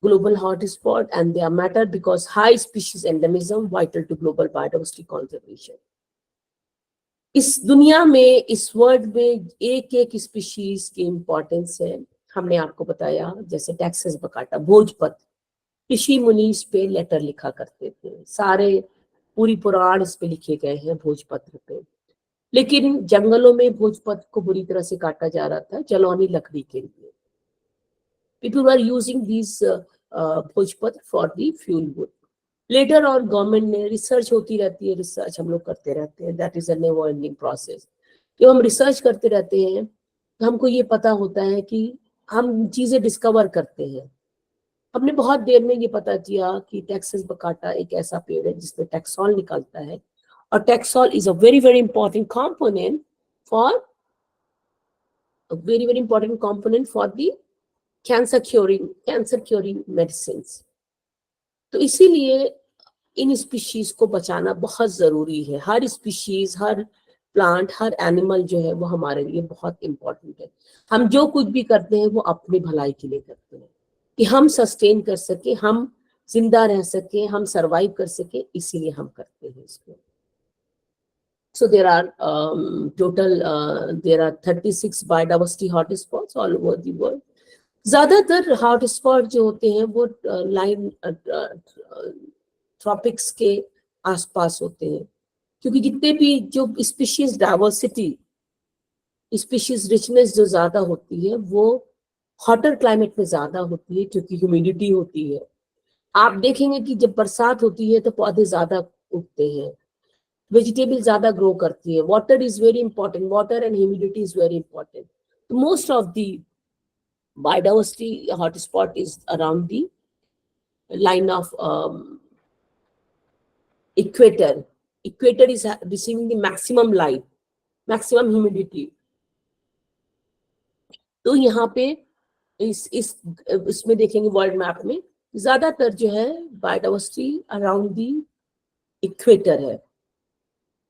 global hotspot and they are matter because high species endemism vital to global biodiversity conservation. इस दुनिया में, इस world में एक एक species की importance है. हमने आपको बताया जैसे टैक्सेस बकाटा, भोजपत्र, ऋषि मुनि इस पे लेटर लिखा करते थे, सारे पूरी पुराण इस पे लिखे गए हैं भोजपत्र पे. लेकिन जंगलों में भोजपत्र को बुरी तरह से काटा जा रहा था जलौनी लकड़ी के लिए. People were using these भोजपत्र for the fuel wood. Later on government ने, रिसर्च होती रहती है, रिसर्च हम लोग करते रहते हैं, that is a never ending process. जब हम रिसर्च करते रहते हैं तो हमको ये पता होता है कि हम चीजें डिस्कवर करते हैं. हमने बहुत देर में ये पता किया कि टैक्सेस बकाटा एक ऐसा पेड़ है जिसमें टैक्सॉल निकलता है, और taxol is a very very important component for the cancer curing medicines. तो इसीलिए इन स्पीशीज को बचाना बहुत जरूरी है. हर स्पीशीज, हर प्लांट, हर एनिमल जो है वो हमारे लिए बहुत इंपॉर्टेंट है. हम जो कुछ भी करते हैं वो अपनी भलाई के लिए करते हैं कि हम सस्टेन कर सके, हम जिंदा रह सके, हम सरवाइव कर सके, इसीलिए हम करते हैं इसको. So there are there are 36 biodiversity hotspots all over the world. ज्यादातर हॉटस्पॉट जो होते हैं वो लाइन ट्रॉपिक्स के आसपास होते हैं, क्योंकि जितने भी जो स्पीशीज डाइवर्सिटी, स्पीशीज रिचनेस जो ज्यादा होती है वो हॉटर क्लाइमेट में ज्यादा होती है, क्योंकि ह्यूमिडिटी होती है. आप देखेंगे कि जब बरसात होती है तो पौधे ज्यादा उगते हैं, वेजिटेबल ज्यादा ग्रो करती है. Water is very important, water and humidity is very important. Most of the biodiversity hotspot is around the line of equator. Equator is receiving the maximum light, maximum humidity. तो यहाँ पे इसमें देखेंगे world map में ज्यादातर जो है biodiversity around the equator है.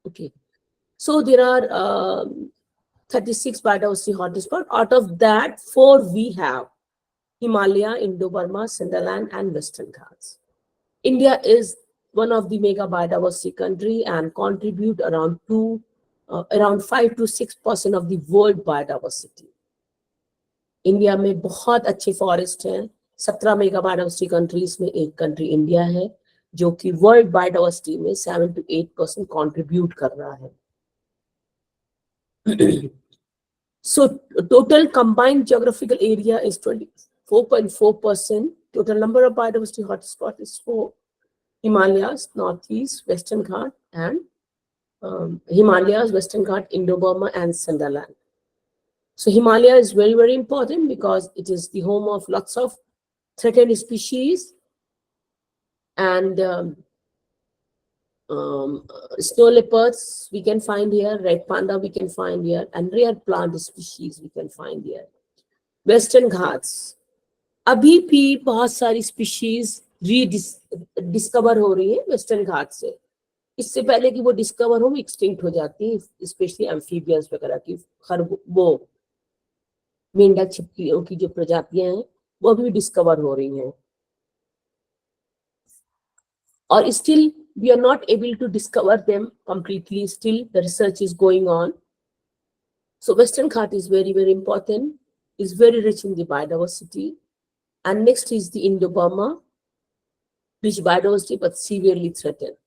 Okay, so there are 36 biodiversity hotspots. Out of that, 4 we have: Himalaya, Indo-Burma, Sundaland, and Western Ghats. India is one of the mega biodiversity country and contribute around 5 to 6% of the world biodiversity. India में बहुत अच्छे forest हैं. 17 mega biodiversity countries में एक country India है जो कि world biodiversity में 7 to 8% कंट्रीब्यूट कर रहा है. So total combined geographical area is 24.4%. Total number of biodiversity hotspots is 4: Himalayas, Northeast, Western Ghat, and Himalayas, Western Ghat, Indo-Burma, and Sundaland. So Himalaya is very, very important because it is the home of lots of threatened species, and snow leopards we can find here, red panda we can find here, and rare plant species we can find here. Western Ghats, अभी भी बहुत सारी species discover हो रही है western घाट से. इससे पहले कि वो डिस्कवर हो, एक्सटिंक्ट हो जाती है, स्पेशली एम्फीबियंस वगैरह की. वो मेंढक छिपकलियों की जो प्रजातियां हैं वो अभी भी डिस्कवर हो रही हैं, और still we are not able to discover them completely. Still the research is going on. So Western Ghat is very, very important, is very rich in the biodiversity. And next is the Indo-Burma, rich biodiversity but severely threatened.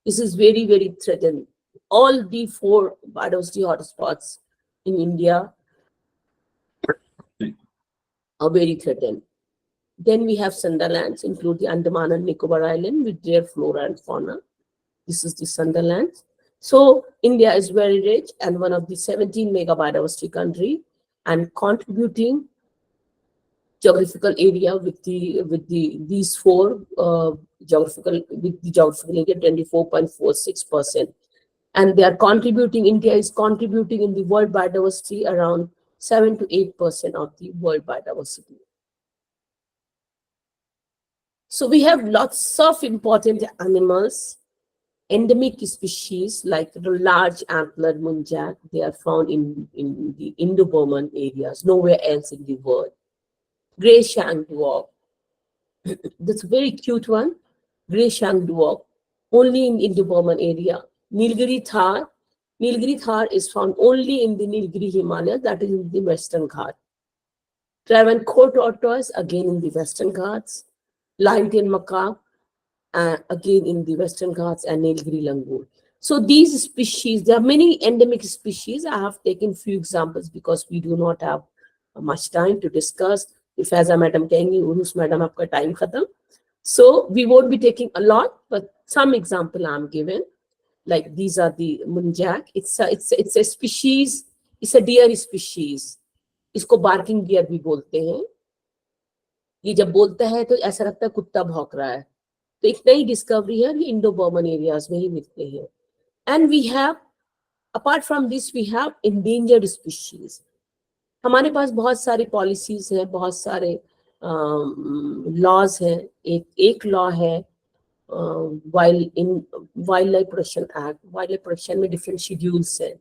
This is very, very threatened. All the 4 biodiversity hotspots in India are very threatened. Then we have Sundalands, include the Andaman and Nicobar Island with their flora and fauna. This is the Sundaland. So India is very rich and one of the 17 mega biodiversity country, and contributing geographical area with these 4 geographical area 24.46%, and they are contributing. India is contributing in the world biodiversity around 7 to 8% of the world biodiversity. So we have lots of important animals, endemic species like the large antlered muntjac. They are found in the Indo-Burman areas, nowhere else in the world. Grey shank dwarf, that's a very cute one. Grey shank dwarf, only in Indo-Burman area. Nilgiri thar. Nilgiri thar is found only in the Nilgiri Himalayas, that is in the Western Ghat. Travancore tortoise, again in the Western Ghats. Lion-tailed macaque, again in the Western Ghats, and Nilgiri langur. So these species, there are many endemic species. I have taken few examples because we do not have much time to discuss. If Faiza madam कहेंगी, Urus madam आपका time खत्म. So we won't be taking a lot, but some example I'm given. Like these are the muntjac. It's a species. It's a deer species. इसको barking deer भी बोलते हैं. ये जब बोलता है तो ऐसा लगता है कुत्ता भौंक रहा है. तो एक नई डिस्कवरी है, ये इंडो-बर्मन एरियाज में ही मिलते हैं. And we have, apart from this, we have endangered species. हमारे पास बहुत सारी पॉलिसीज हैं, बहुत सारे लॉज हैं. एक लॉ है wild life protection act. Wild life protection में डिफरेंट शेड्यूल्स हैं.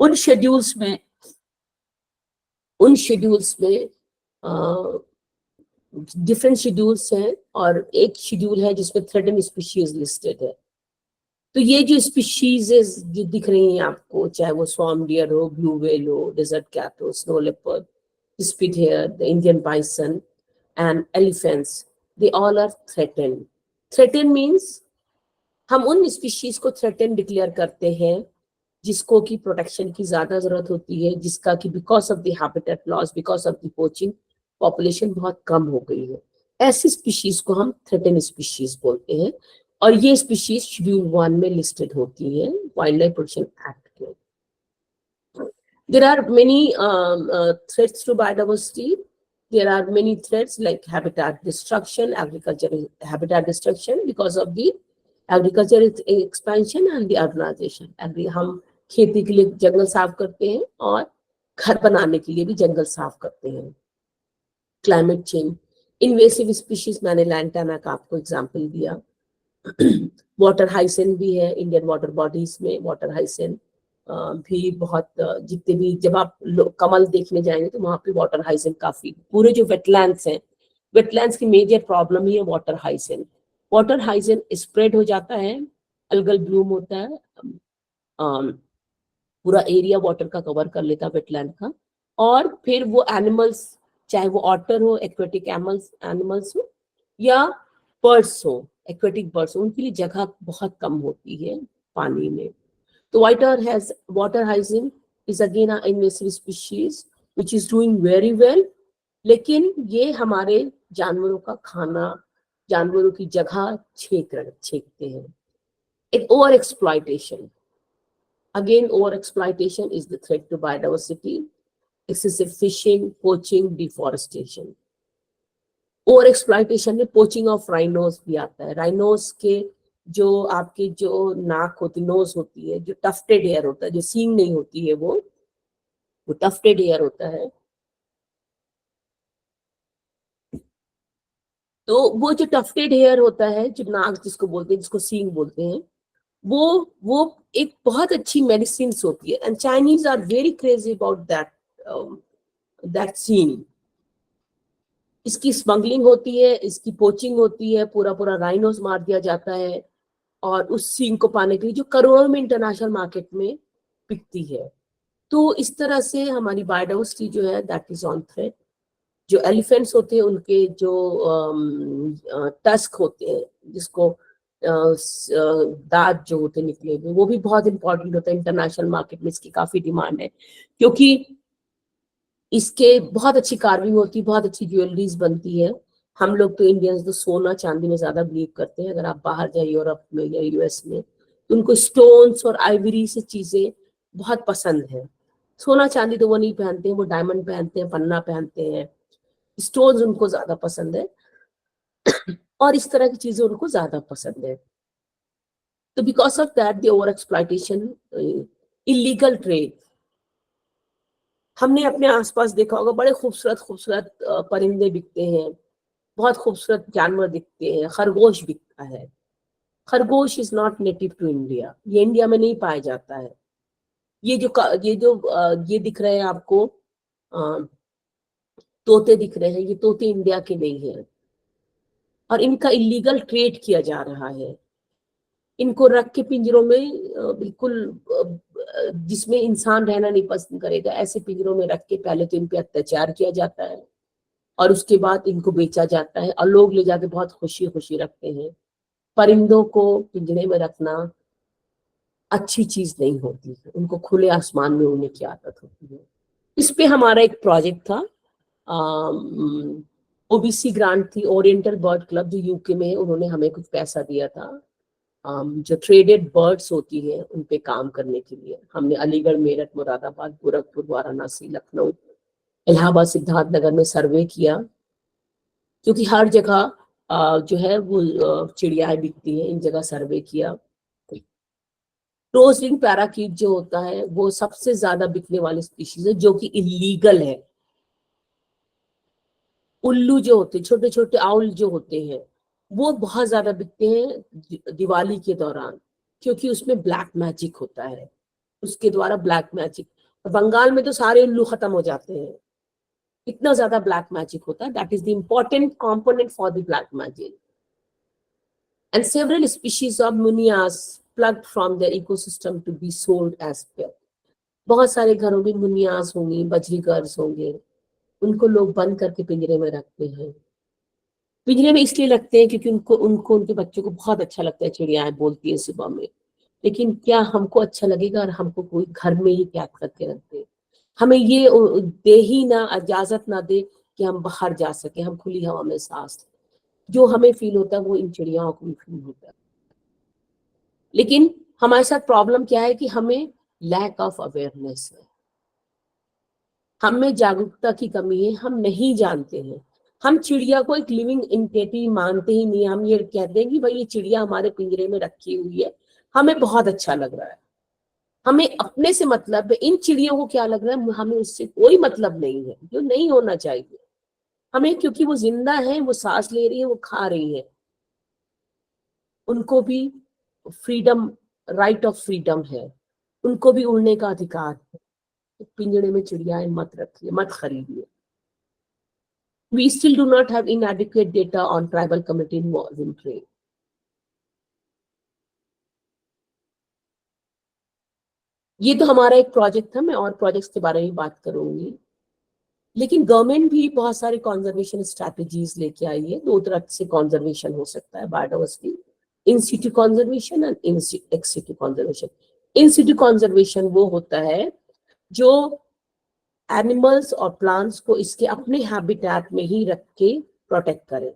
उन शेड्यूल्स में डिफरेंट शेड्यूल्स हैं और एक शेड्यूल है जिसमें थ्रेटन स्पीशीज लिस्टेड है। तो ये जो स्पीशीज जो दिख रही हैं आपको, चाहे वो स्वार्म डियर हो, ब्लू व्हेल हो, डेजर्ट कैट हो, snow leopard, hispid hare, the Indian bison and elephants, they all are threaten. Threaten means हम उन स्पीशीज को थ्रेटन डिक्लेयर करते हैं जिसको की प्रोटेक्शन की ज्यादा जरूरत होती है, जिसका कि because of the habitat loss, because of the poaching population बहुत कम हो गई है। ऐसी स्पीशीज को हम थ्रेटन स्पीशीज बोलते हैं और ये स्पीशीज शेड्यूल 1 में लिस्टेड होती है वाइल्ड लाइफ प्रोटेक्शन एक्ट के। There are many threats to biodiversity. There are many threats like habitat destruction, agricultural habitat destruction because of the agriculture expansion and the urbanization. हम खेती के लिए जंगल साफ करते हैं और घर बनाने के लिए भी जंगल साफ करते हैं। क्लाइमेट चेंज, इन्वेसिव स्पीशीज, मैंने लैंटाना का आपको एग्जांपल दिया। वाटर हाइसेन भी है इंडियन वाटर बॉडीज में। वाटर हाइसेन भी बहुत, जितने भी, जब आप कमल देखने जाएंगे तो वहां पे वाटर हाइसेन काफी, पूरे जो वेटलैंड्स हैं, वेटलैंड्स की मेजर प्रॉब्लम ही है वाटर हाइसेन। वाटर हाइसेन स्प्रेड हो जाता है, अलगल ब्लूम होता है, पूरा एरिया वाटर का कवर कर लेता है वेटलैंड का, और फिर वो एनिमल्स, चाहे वो ऑटर हो, एक्वेटिक एनिमल्स हो या बर्ड्स हो, एक्वेटिक बर्ड्स, उनके लिए जगह बहुत कम होती है पानी में। तो water hyacinth is again a invasive species which is doing very well, लेकिन ये हमारे जानवरों का खाना, जानवरों की जगह छेकते हैं। एक over exploitation, again over exploitation is the threat to biodiversity. Excessive fishing, poaching, deforestation. Over exploitation में पोचिंग ऑफ राइनोस भी आता है। राइनोस के जो आपकी जो नाक होती, नोज होती है, जो टफ्टेड हेयर होता है, जो सींग नहीं होती है, वो टफ्टेड हेयर होता है। तो वो जो टफ्टेड हेयर होता है, जो नाक जिसको बोलते हैं, जिसको सींग बोलते हैं, वो एक बहुत अच्छी मेडिसिन होती है। And Chinese are very crazy about that सींग। इसकी स्मगलिंग होती है, इसकी पोचिंग होती है, पूरा पूरा राइनोस मार दिया जाता है और उस सींग को पाने के लिए जो करोड़ों में इंटरनेशनल मार्केट में बिकती है। तो इस तरह से हमारी बायोडाइवर्सिटी जो है दैट इज ऑन थ्रेट। जो एलिफेंट्स होते हैं उनके जो टस्क होते हैं, जिसको दांत जो होते निकले हुए, वो भी बहुत इंपॉर्टेंट होता है। इंटरनेशनल मार्केट में इसकी काफी डिमांड है क्योंकि इसके बहुत अच्छी कार्विंग होती है, बहुत अच्छी ज्वेलरीज बनती है। हम लोग तो इंडियंस तो सोना चांदी में ज्यादा बिलीव करते हैं। अगर आप बाहर जाए यूरोप में या यूएस में तो उनको स्टोन्स और आइवरी से चीजें बहुत पसंद है। सोना चांदी तो वो नहीं पहनते हैं, वो डायमंड पहनते हैं, पन्ना पहनते हैं, स्टोन्स उनको ज्यादा पसंद है और इस तरह की चीजें उनको ज्यादा पसंद है। तो because of that the over exploitation, illegal trade. हमने अपने आसपास देखा होगा, बड़े खूबसूरत खूबसूरत परिंदे बिकते हैं, बहुत खूबसूरत जानवर दिखते हैं। खरगोश बिकता है। खरगोश is not native to India, ये इंडिया में नहीं पाया जाता है। ये दिख रहे हैं आपको तोते दिख रहे हैं, ये तोते इंडिया के नहीं हैं और इनका इलीगल ट्रेड किया जा रहा है। इनको रख के पिंजरों में, बिल्कुल जिसमें इंसान रहना नहीं पसंद करेगा, ऐसे पिंजरों में रख के पहले तो इन पे अत्याचार किया जाता है और उसके बाद इनको बेचा जाता है और लोग ले जाके बहुत खुशी खुशी रखते हैं। परिंदों को पिंजरे में रखना अच्छी चीज नहीं होती है, उनको खुले आसमान में उड़ने की आदत होती है। इस पे हमारा एक प्रोजेक्ट था, ओबीसी ग्रांट थी, ओरिएंटल बर्ड क्लब जो यूके में है, उन्होंने हमें कुछ पैसा दिया था जो ट्रेडेड बर्ड्स होती है उन पे काम करने के लिए। हमने अलीगढ़, मेरठ, मुरादाबाद, गोरखपुर, वाराणसी, लखनऊ, इलाहाबाद, सिद्धार्थनगर में सर्वे किया क्योंकि हर जगह जो है वो चिड़ियाएं बिकती है। इन जगह सर्वे किया। रोज रिंग पैराकीट जो होता है वो सबसे ज्यादा बिकने वाली स्पीशीज है जो कि इलीगल है। उल्लू जो होते हैं, छोटे छोटे आउल जो होते हैं, वो बहुत ज्यादा बिकते हैं दिवाली के दौरान क्योंकि उसमें ब्लैक मैजिक होता है, उसके द्वारा ब्लैक मैजिक। बंगाल में तो सारे उल्लू खत्म हो जाते हैं इतना ज्यादा ब्लैक मैजिक होता है. That is the important component for the black magic. And several species of munias plucked from their ecosystem to be sold as pet. बहुत सारे घरों में मुनियास होंगी, बजरीगर्स होंगे, उनको लोग बंद करके पिंजरे में रखते हैं. पिंजरे में इसलिए रखते हैं क्योंकि उनको उनके बच्चों को बहुत अच्छा लगता है, चिड़ियाएं बोलती है सुबह में. लेकिन क्या हमको अच्छा लगेगा और हमको कोई घर में ही कैद करके रख दे? हमें ये दे ही ना, इजाजत ना दे कि हम बाहर जा सके, हम खुली हवा में सांस लें. जो हमें फील होता है वो इन चिड़ियाओं को भी फील होता है. लेकिन हमारे साथ प्रॉब्लम क्या है कि हमें लैक ऑफ अवेयरनेस है, हमें जागरूकता की कमी है. हम नहीं जानते हैं, हम चिड़िया को एक लिविंग एंटिटी मानते ही नहीं. हम ये कहते हैं कि भाई ये चिड़िया हमारे पिंजरे में रखी हुई है, हमें बहुत अच्छा लग रहा है, हमें अपने से मतलब है. इन चिड़ियों को क्या लग रहा है, हमें उससे कोई मतलब नहीं है, जो नहीं होना चाहिए हमें, क्योंकि वो जिंदा है, वो सांस ले रही है, वो खा रही है. उनको भी फ्रीडम, राइट ऑफ फ्रीडम है, उनको भी उड़ने का अधिकार है. पिंजरे में चिड़ियाएं मत रखिए, मत खरीदिए. We still do not have inadequate data on tribal community involved in trade. ये तो हमारा एक प्रोजेक्ट था, मैं और प्रोजेक्ट्स के बारे में बात करूंगी. लेकिन गवर्नमेंट भी बहुत सारे कंजर्वेशन स्ट्रैटेजीज लेके आई है. दो तरह से कंजर्वेशन हो सकता है biodiversity, in Situ conservation and x situ conservation. In Situ conservation वो होता है जो एनिमल्स और प्लांट्स को इसके अपने हैबिटेट में ही रख के प्रोटेक्ट करें.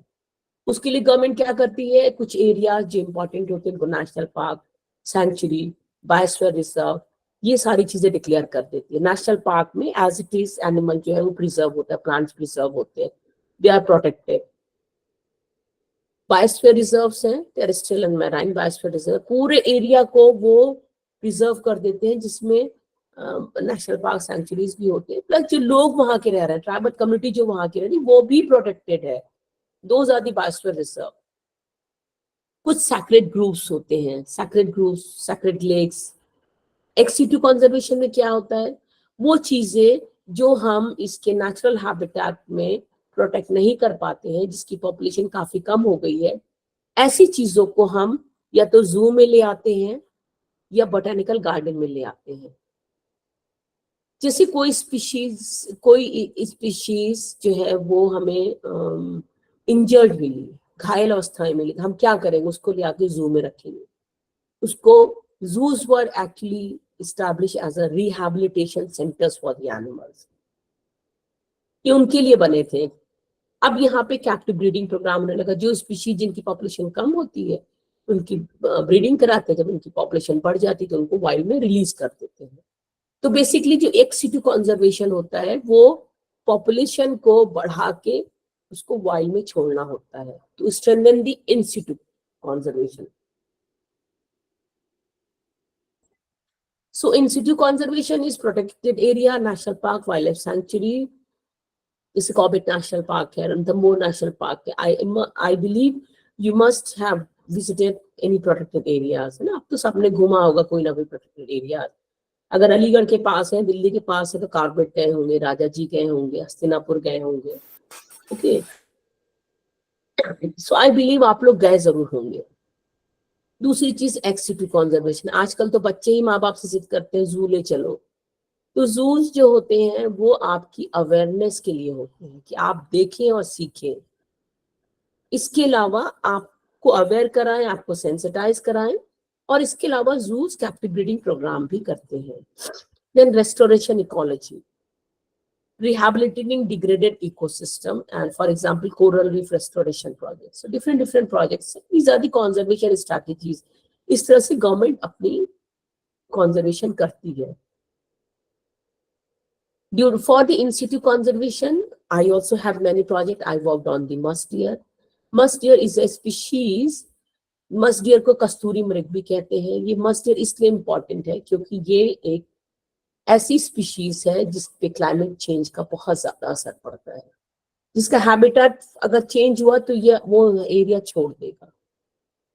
उसके लिए गवर्नमेंट क्या करती है, कुछ एरियाज जो इंपॉर्टेंट होते हैं उनको national park, sanctuary, biosphere reserve, ये सारी चीजें डिक्लेयर कर देती है. नेशनल पार्क में एज इट इज एनिमल जो है वो प्रिजर्व होता है, प्लांट्स प्रिजर्व होते हैं, they are protected. Biosphere reserves हैं, terrestrial and marine biosphere reserve, पूरे एरिया को वो प्रिजर्व कर देते हैं, जिसमें नेशनल पार्क, सैंक्चुरीज भी होते हैं. प्लस जो लोग वहां के रह रहे हैं, ट्राइबल कम्युनिटी जो वहां की रह रही है, वो भी प्रोटेक्टेड है. Those are the biosphere reserve. कुछ सैक्रेड ग्रुप्स होते हैं, sacred groups, sacred lakes. Ex situ conservation में क्या होता है, वो चीजें जो हम इसके नेचुरल हैबिटेट में प्रोटेक्ट नहीं कर पाते हैं, जिसकी पॉपुलेशन काफी कम हो गई है, ऐसी चीजों को हम या तो जू में ले आते हैं या बोटेनिकल गार्डन में ले आते हैं. जैसे कोई स्पीशीज जो है वो हमें इंजर्ड मिली, घायल अवस्था में मिली, हम क्या करेंगे, उसको ले आके जू में रखेंगे. उसको zoos were actually established as a rehabilitation centers for the animals. ये उनके लिए बने थे. अब यहाँ पे कैप्टिव ब्रीडिंग प्रोग्राम होने लगा. जो स्पीशीज जिनकी पॉपुलेशन कम होती है उनकी ब्रीडिंग कराते हैं, जब उनकी पॉपुलेशन बढ़ जाती है तो उनको वाइल्ड में रिलीज कर देते हैं. तो बेसिकली जो एक्स सिटू कंजर्वेशन होता है वो पॉपुलेशन को बढ़ा के उसको वाइल्ड में छोड़ना होता है, तो strengthen the in Situ conservation. So in situ conservation is protected area, national park, wildlife sanctuary. This is Corbett National Park here and the Moore National Park. I believe you must have visited any protected areas. है ना, अब तो सबने घूमा होगा कोई ना कोई protected area. अगर अलीगढ़ के पास है, दिल्ली के पास है तो कॉर्बेट गए होंगे, राजा जी गए होंगे, हस्तिनापुर गए होंगे. Okay. So I believe आप लोग गए जरूर होंगे. दूसरी चीज एक्स सिटू कंजर्वेशन. आजकल तो बच्चे ही माँ बाप से जिद करते हैं जू ले चलो. तो जूस जो होते हैं वो आपकी अवेयरनेस के लिए होते हैं कि आप देखें और सीखें. इसके अलावा आपको अवेयर कराएं, आपको सेंसिटाइज कराएं, और इसके अलावा जूस कैप्टिव ब्रीडिंग प्रोग्राम भी करते हैं. Then restoration ecology, rehabilitating degraded ecosystem, and for example coral reef restoration projects. So different projects, these are the conservation strategies. इस तरह से गवर्नमेंट अपनी conservation करती है. For the in situ conservation, I also have many projects. I worked on the musk deer. Musk deer is a species. musk deer को कस्तूरी मृग भी कहते हैं. ये musk deer इसलिए important है क्योंकि ये एक ऐसी स्पीशीज है जिस पे क्लाइमेट चेंज का बहुत ज्यादा असर पड़ता है. जिसका हैबिटेट अगर चेंज हुआ तो ये वो एरिया छोड़ देगा.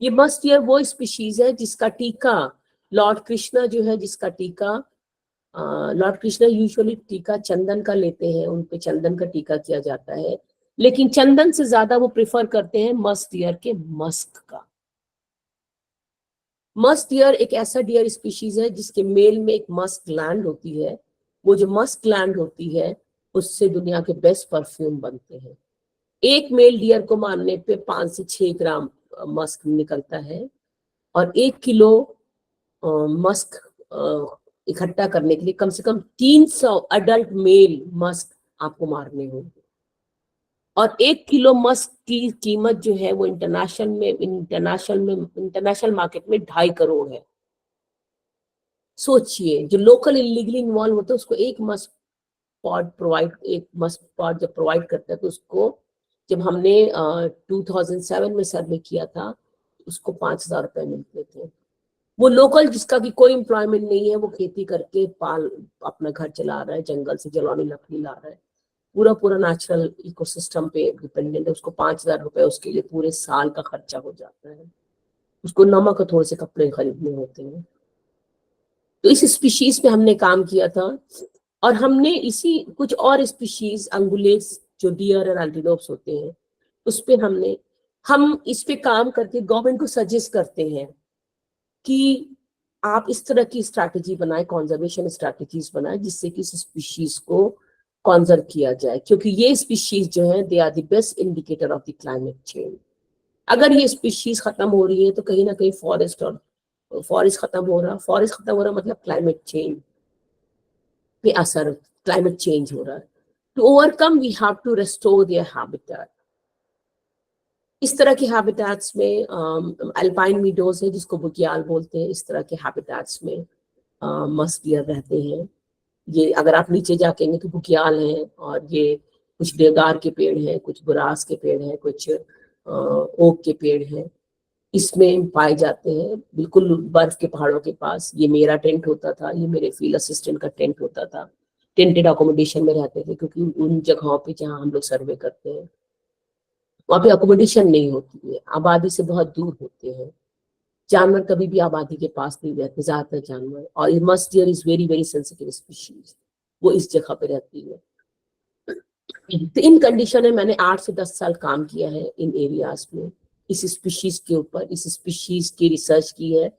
ये मस्ट डियर वो स्पीशीज है जिसका टीका, लॉर्ड कृष्णा जो है जिसका टीका लॉर्ड कृष्णा यूजुअली टीका चंदन का लेते हैं, उन पे चंदन का टीका किया जाता है, लेकिन चंदन से ज्यादा वो प्रेफर करते हैं मस्क डियर के मस्क का। मस्क डियर एक ऐसा डियर स्पीशीज है जिसके मेल में एक मस्क ग्लैंड होती है। वो जो मस्क ग्लैंड होती है उससे दुनिया के बेस्ट परफ्यूम बनते हैं। एक मेल डियर को मारने पे 5 से 6 ग्राम मस्क निकलता है और 1 किलो मस्क इकट्ठा करने के लिए कम से कम 300 अडल्ट मेल मस्क आपको मारने होंगे। और 1 किलो मस्क की कीमत जो है वो इंटरनेशनल मार्केट में 2.5 करोड़ है। सोचिए, जो लोकल इलीगली इन्वॉल्व होता है उसको एक मस्क पॉट जब प्रोवाइड करता है तो उसको, जब हमने 2007 में सर्वे किया था, उसको 5,000 रुपए मिलते थे। वो लोकल जिसका कि कोई एम्प्लॉयमेंट नहीं है, वो खेती करके अपना घर चला रहा है, जंगल से जलौनी लकड़ी ला रहा है, पूरा नेचुरल इकोसिस्टम पे डिपेंडेंट है, उसको 5,000 रुपए उसके लिए पूरे साल का खर्चा हो जाता है। उसको नमक और थोड़े से कपड़े खरीदने होते हैं। तो इस स्पीशीज पे हमने काम किया था और हमने इसी कुछ और स्पीशीज अंगुलेट्स जो डियर और एंटीलोप्स होते हैं उस पे हम इस पे काम करके गवर्नमेंट को सजेस्ट करते हैं कि आप इस तरह की स्ट्रैटेजी बनाए, कंजर्वेशन स्ट्रैटेजीज बनाए जिससे कि इस स्पीशीज को कंजर्व किया जाए, क्योंकि ये स्पीशीज जो है they are the best indicator of the climate change. अगर ये स्पीशीज खत्म हो रही है तो कहीं ना कहीं फॉरेस्ट खत्म हो रहा मतलब क्लाइमेट चेंज पे असर, क्लाइमेट चेंज हो रहा है। To overcome we have to restore their habitat. इस तरह के हैबिटेट्स में अल्पाइन मीडोज है जिसको बुग्याल बोलते हैं, इस तरह के हैबिटेट्स में मस्क डियर रहते हैं। ये अगर आप नीचे जाकेंगे तो बुग्याल हैं और ये कुछ देवदार के पेड़ हैं, कुछ बुरास के पेड़ हैं, कुछ ओक के पेड़ हैं, इसमें पाए जाते हैं बिल्कुल बर्फ के पहाड़ों के पास। ये मेरा टेंट होता था, ये मेरे फील्ड असिस्टेंट का टेंट होता था। टेंटेड अकोमोडेशन में रहते थे क्योंकि उन जगहों पे जहाँ हम लोग सर्वे करते हैं वहाँ पे अकोमोडेशन नहीं होती है, आबादी से बहुत दूर होते हैं। जानवर कभी भी आबादी के पास नहीं रहते ज्यादातर जानवर, और musk deer is very very sensitive species, वो इस जगह पे रहती है। तो इन कंडीशन में मैंने 8 से 10 साल काम किया है इन एरियाज में, इस स्पीशीज के ऊपर, इस स्पीशीज की रिसर्च की है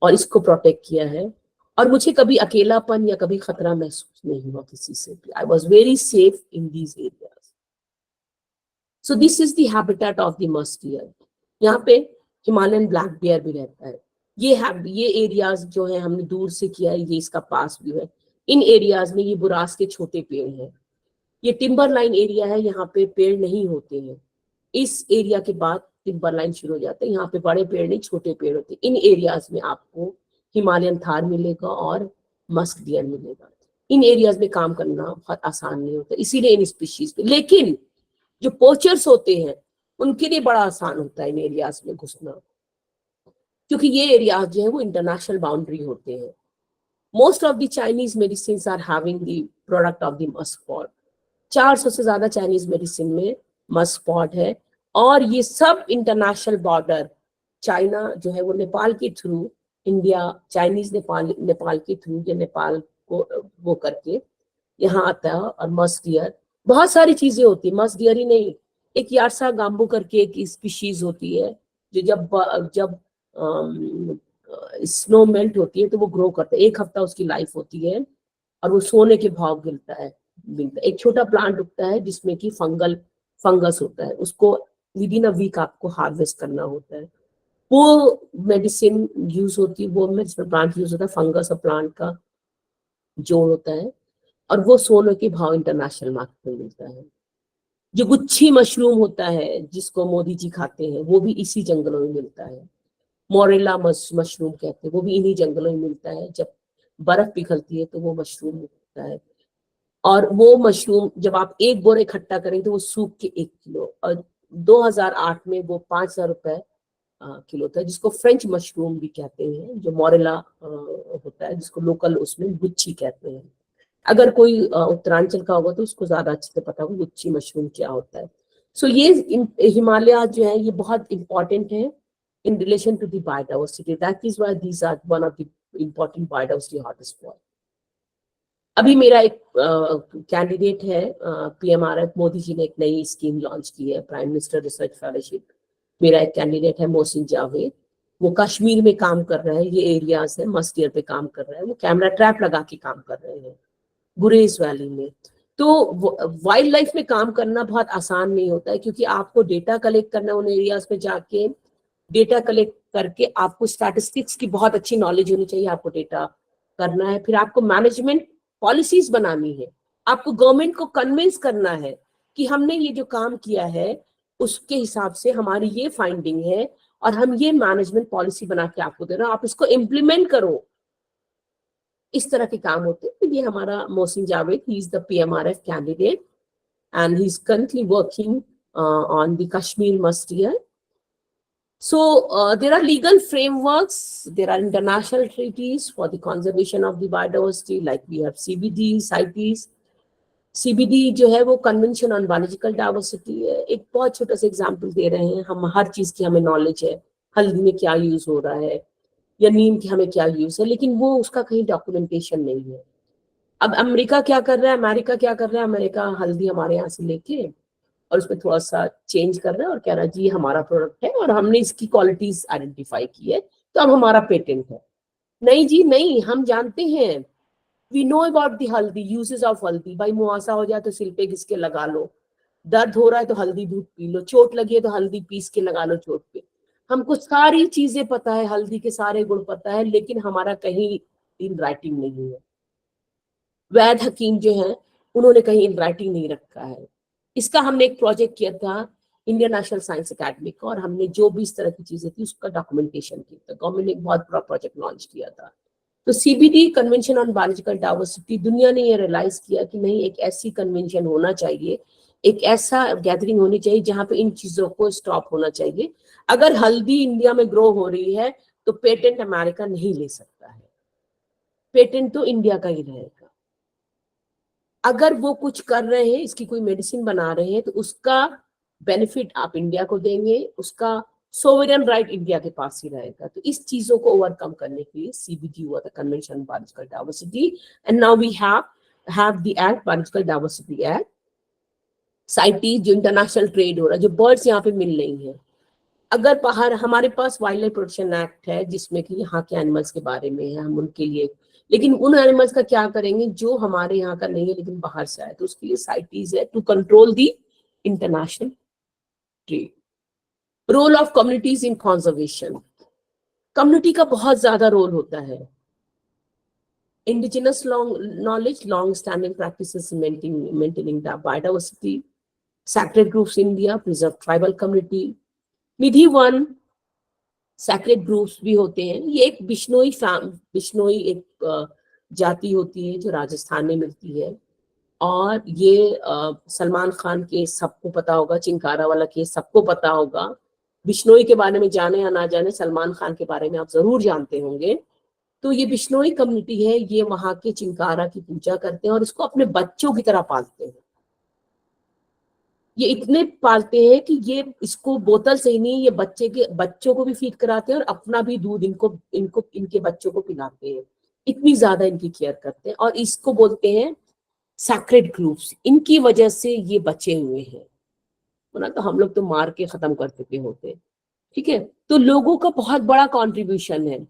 और इसको प्रोटेक्ट किया है। और मुझे कभी अकेलापन या कभी खतरा महसूस नहीं हुआ किसी से भी। I was very safe in these areas. So this is the habitat of the musk deer. यहाँ पे हिमालयन ब्लैक बियर भी रहता है। ये एरियाज जो है हमने दूर से किया है, ये इसका पास व्यू है। इन एरियाज में ये बुरास के छोटे पेड़ हैं, ये टिम्बर लाइन एरिया है, यहाँ पे पेड़ नहीं होते हैं। इस एरिया के बाद टिम्बर लाइन शुरू हो जाता है, यहाँ पे बड़े पेड़ नहीं छोटे पेड़ होते हैं। इन एरियाज में आपको हिमालयन थार मिलेगा और मस्क डियर मिलेगा। इन एरियाज में काम करना बहुत आसान नहीं होता, इसीलिए इन स्पीशीज पे। लेकिन जो पोचर्स होते हैं उनके लिए बड़ा आसान होता है इन एरियाज में घुसना, क्योंकि ये एरियाज जो है वो इंटरनेशनल बाउंड्री होते हैं। Most of the Chinese medicine are having the product of the musk pot. 400 से ज्यादा चाइनीज मेडिसिन में मस्क पॉट है, और ये सब इंटरनेशनल बॉर्डर, चाइना जो है वो नेपाल के थ्रू, इंडिया चाइनीज नेपाल के थ्रू, ये नेपाल को वो करके यहाँ आता है। और मस्क डियर बहुत सारी चीजें होती है, मस्क डियर ही नहीं, एक यार्सा गांबू करके एक स्पीशीज होती है जो जब स्नो मेल्ट होती है तो वो ग्रो करता है। 1 हफ्ता उसकी लाइफ होती है और वो सोने के भाव मिलता है। एक छोटा प्लांट उगता है जिसमें कि फंगस होता है, उसको विद इन अ वीक आपको हार्वेस्ट करना होता है। वो मेडिसिन यूज होती है, वो मेडिसिन प्लांट यूज होता है, फंगस और प्लांट का जोड़ होता है, और वो सोने के भाव इंटरनेशनल मार्केट में मिलता है। जो गुच्छी मशरूम होता है जिसको मोदी जी खाते हैं, वो भी इसी जंगलों में मिलता है। मोरेला मशरूम कहते हैं, वो भी इन्हीं जंगलों में मिलता है। जब बर्फ पिघलती है तो वो मशरूम होता है, और वो मशरूम जब आप एक बोरे इकट्ठा करेंगे तो वो सूख के 1 किलो, और 2008 में वो 5,000 रुपए किलो था, जिसको फ्रेंच मशरूम भी कहते हैं, जो मोरेला होता है, जिसको लोकल उसमें गुच्छी कहते हैं। अगर कोई उत्तरांचल का होगा तो उसको ज्यादा अच्छे से पता होगा गुच्छी मशरूम क्या होता है। सो ये हिमालय जो है ये बहुत इंपॉर्टेंट है in relation to the biodiversity. That is why these are one of the important biodiversity hotspots. अभी मेरा एक कैंडिडेट है, PMRF, मोदी जी ने एक नई स्कीम लॉन्च की है, प्राइम मिनिस्टर रिसर्च फेलोशिप। मेरा एक कैंडिडेट है मोहसिन जावेद, वो कश्मीर में काम कर रहा है, ये एरियाज है, मस्तियर पे काम कर रहा है, वो कैमरा ट्रैप लगा के काम कर रहे हैं गुरेज वैली में। तो वाइल्ड लाइफ में काम करना बहुत आसान नहीं होता है, क्योंकि आपको डेटा कलेक्ट करना, उन एरियाज में जाके डेटा कलेक्ट करके आपको स्टैटिस्टिक्स की बहुत अच्छी नॉलेज होनी चाहिए, आपको डेटा करना है, फिर आपको मैनेजमेंट पॉलिसीज बनानी है, आपको गवर्नमेंट को कन्विंस करना है कि हमने ये जो काम किया है उसके हिसाब से हमारी ये फाइंडिंग है और हम ये मैनेजमेंट पॉलिसी बना के आपको दे रहे हैं, आप इसको इम्प्लीमेंट करो। इस तरह के काम होते हैं। तो ये हमारा Mohsin Javed, he is the PMRF candidate and he's currently working on the Kashmir Must-Year. So there are legal frameworks, there are international treaties for the conservation of the biodiversity, like we have CBD, CITES. CBD जो है वो Convention on Biological Diversity है। एक बहुत छोटा सा example दे रहे हैं, हम हर चीज की हमें नॉलेज है, हल्दी में क्या यूज हो रहा है या नीम की हमें क्या यूज है, लेकिन वो उसका कहीं डॉक्यूमेंटेशन नहीं है। अब अमेरिका क्या कर रहा है, अमेरिका हल्दी हमारे यहाँ से लेके और उसमें थोड़ा सा चेंज कर रहा है और कह रहा है जी हमारा प्रोडक्ट है और हमने इसकी क्वालिटीज आइडेंटिफाई की है तो अब हमारा पेटेंट है। नहीं जी नहीं, हम जानते हैं, वी नो अबाउट द हल्दी, यूजेस ऑफ हल्दी। भाई मुहासा हो जाए तो सिर पे घिस के लगा लो, दर्द हो रहा है तो हल्दी दूध पी लो, चोट लगी है तो हल्दी पीस के लगा लो चोट पे। हमको सारी चीजें पता है, हल्दी के सारे गुण पता है, लेकिन हमारा कहीं इन राइटिंग नहीं है। वैद हकीम जो है उन्होंने कहीं इन राइटिंग नहीं रखा है। इसका हमने एक प्रोजेक्ट किया था इंडियन नेशनल साइंस अकेडमी का, और हमने जो भी इस तरह की चीजें थी उसका डॉक्यूमेंटेशन किया था। गवर्नमेंट ने एक बहुत बड़ा प्रोजेक्ट लॉन्च किया था। तो CBD convention on biological diversity, दुनिया ने ये रियलाइज किया कि नहीं, एक ऐसी कन्वेंशन होना चाहिए, एक ऐसा गैदरिंग होनी चाहिए जहां पे इन चीजों को स्टॉप होना चाहिए। अगर हल्दी इंडिया में ग्रो हो रही है तो पेटेंट अमेरिका नहीं ले सकता है, पेटेंट तो इंडिया का ही रहेगा। अगर वो कुछ कर रहे हैं, इसकी कोई मेडिसिन बना रहे हैं, तो उसका बेनिफिट आप इंडिया को देंगे, उसका सोवरेन राइट इंडिया के पास ही रहेगा। तो इस चीजों को ओवरकम करने के लिए CBD हुआ था, convention on biological diversity, and now we have the act, biological diversity act. CITES जो इंटरनेशनल ट्रेड हो रहा है, जो बर्ड्स यहाँ पे मिल रही हैं, अगर बाहर हमारे पास वाइल्ड लाइफ प्रोटेक्शन एक्ट है जिसमें कि यहाँ के एनिमल्स के बारे में है, हम उनके लिए, लेकिन उन एनिमल्स का क्या करेंगे जो हमारे यहाँ का नहीं है लेकिन बाहर से आए, तो उसके लिए CITES है, to control the international trade. Role of communities in conservation, community का बहुत ज्यादा रोल होता है। Indigenous knowledge, long standing practices maintaining biodiversity, sacred groups India, preserve tribal community, Nidhivan, sacred groups भी होते हैं। ये एक बिश्नोई एक जाति होती है जो राजस्थान में मिलती है, और ये सलमान खान के सबको पता होगा, चिंकारा वाला केस सबको पता होगा। बिश्नोई के बारे में जाने या ना जाने, सलमान खान के बारे में आप जरूर जानते होंगे। तो ये बिश्नोई कम्युनिटी है, ये वहां के चिंकारा की पूजा करते हैं और इसको अपने बच्चों की तरह पालते हैं। ये इतने पालते हैं कि ये इसको बोतल से ही नहीं, ये बच्चों को भी फीड कराते हैं और अपना भी दूध इनके बच्चों को पिलाते हैं। इतनी ज्यादा इनकी केयर करते हैं, और इसको बोलते हैं सैक्रेड ग्रुप्स। इनकी वजह से ये बचे हुए हैं, वरना तो हम लोग तो मार के खत्म कर चुके होते। ठीक है, तो लोगों का बहुत बड़ा कंट्रीब्यूशन है।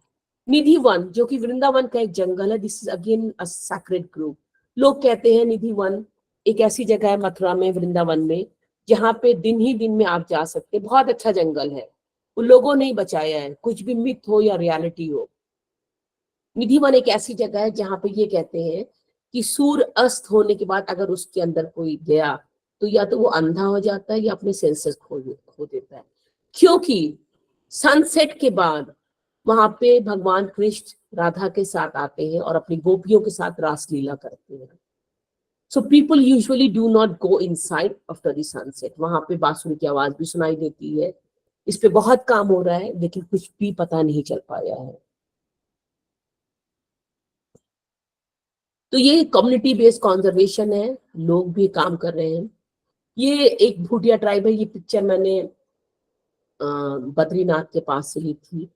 निधि वन जो कि वृंदावन का एक जंगल है, this is again a sacred group. लोग कहते हैं निधि वन एक ऐसी जगह है मथुरा में, वृंदावन में, जहाँ पे दिन ही दिन में आप जा सकते, बहुत अच्छा जंगल है, उन लोगों ने ही बचाया है, कुछ भी मिथ हो या रियलिटी हो। निधि वन एक ऐसी जगह है जहाँ पे ये कहते हैं कि सूर्य अस्त होने के बाद अगर उसके अंदर कोई गया तो या तो वो अंधा हो जाता है या अपने सेंसेस खो देता है, क्योंकि सनसेट के बाद वहां पे भगवान कृष्ण राधा के साथ आते हैं और अपनी गोपियों के साथ रासलीला करते हैं। So people usually do not go inside after the sunset. वहां पे बांसुरी की आवाज भी सुनाई देती है। इस पे बहुत काम हो रहा है लेकिन कुछ भी पता नहीं चल पाया है। तो ये कम्युनिटी बेस्ड कंजर्वेशन है, लोग भी काम कर रहे हैं। ये एक भूटिया ट्राइब है। ये पिक्चर मैंने बद्रीनाथ के पास से ली थी।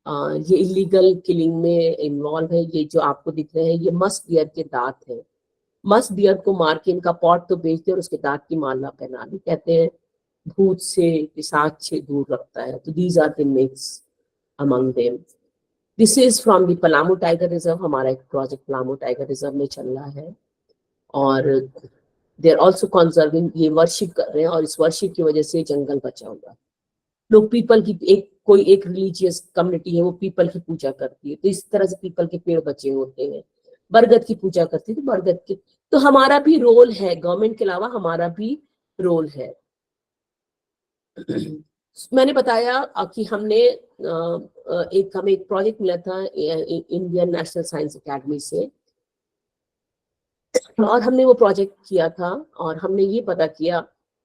ये इलीगल किलिंग में इन्वॉल्व है। ये जो आपको दिख रहे हैं ये मस्ट डियर के दांत हैं। मस्ट डियर को मार के इनका पॉट तो बेचते और उसके दांत की माला पहना दी। कहते हैं भूत से पिशाच से दूर रखता है। तो these are the myths among them. This is from the Palamu tiger reserve. हमारा एक प्रोजेक्ट पलामू टाइगर रिजर्व में चल रहा है और दे आर ऑल्सो कंजर्विंग। ये वर्शिप कर रहे हैं और इस वर्शिप की वजह से जंगल बचा हुआ है। लोग पीपल की कोई एक रिलीजियस कम्युनिटी है वो पीपल की पूजा करती है, तो इस तरह से पीपल के पेड़ बचे होते हैं। बरगद की पूजा करती है तो बरगद के, तो हमारा भी रोल है, गवर्नमेंट के अलावा हमारा भी रोल है। मैंने बताया कि हमने हमें एक प्रोजेक्ट मिला था इंडियन नेशनल साइंस एकेडमी से और हमने वो प्रोजेक्ट किया था और हमने ये पता किया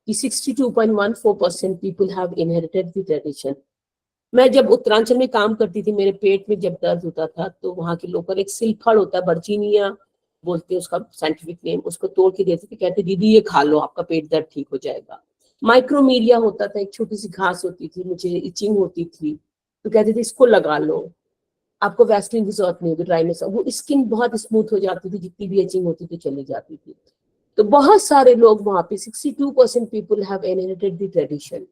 कि 62.14% people have inherited the tradition. मैं जब उत्तरांचल में काम करती थी, मेरे पेट में जब दर्द होता था तो वहाँ के लोकल एक सिलफड़ होता है, बर्जीनिया बोलते हैं उसका साइंटिफिक नेम, उसको तोड़ के देते थे, कहते दीदी ये खा लो आपका पेट दर्द ठीक हो जाएगा। माइक्रोमीरिया होता था, एक छोटी सी घास होती थी, मुझे इचिंग होती थी तो कहते थे इसको लगा लो, आपको वैसलीन की जरूरत नहीं होगी, ड्राइनेस, वो स्किन बहुत स्मूथ हो जाती थी, जितनी भी इचिंग होती थी चली जाती थी। तो बहुत सारे लोग वहां पे 62% people have inherited the tradition.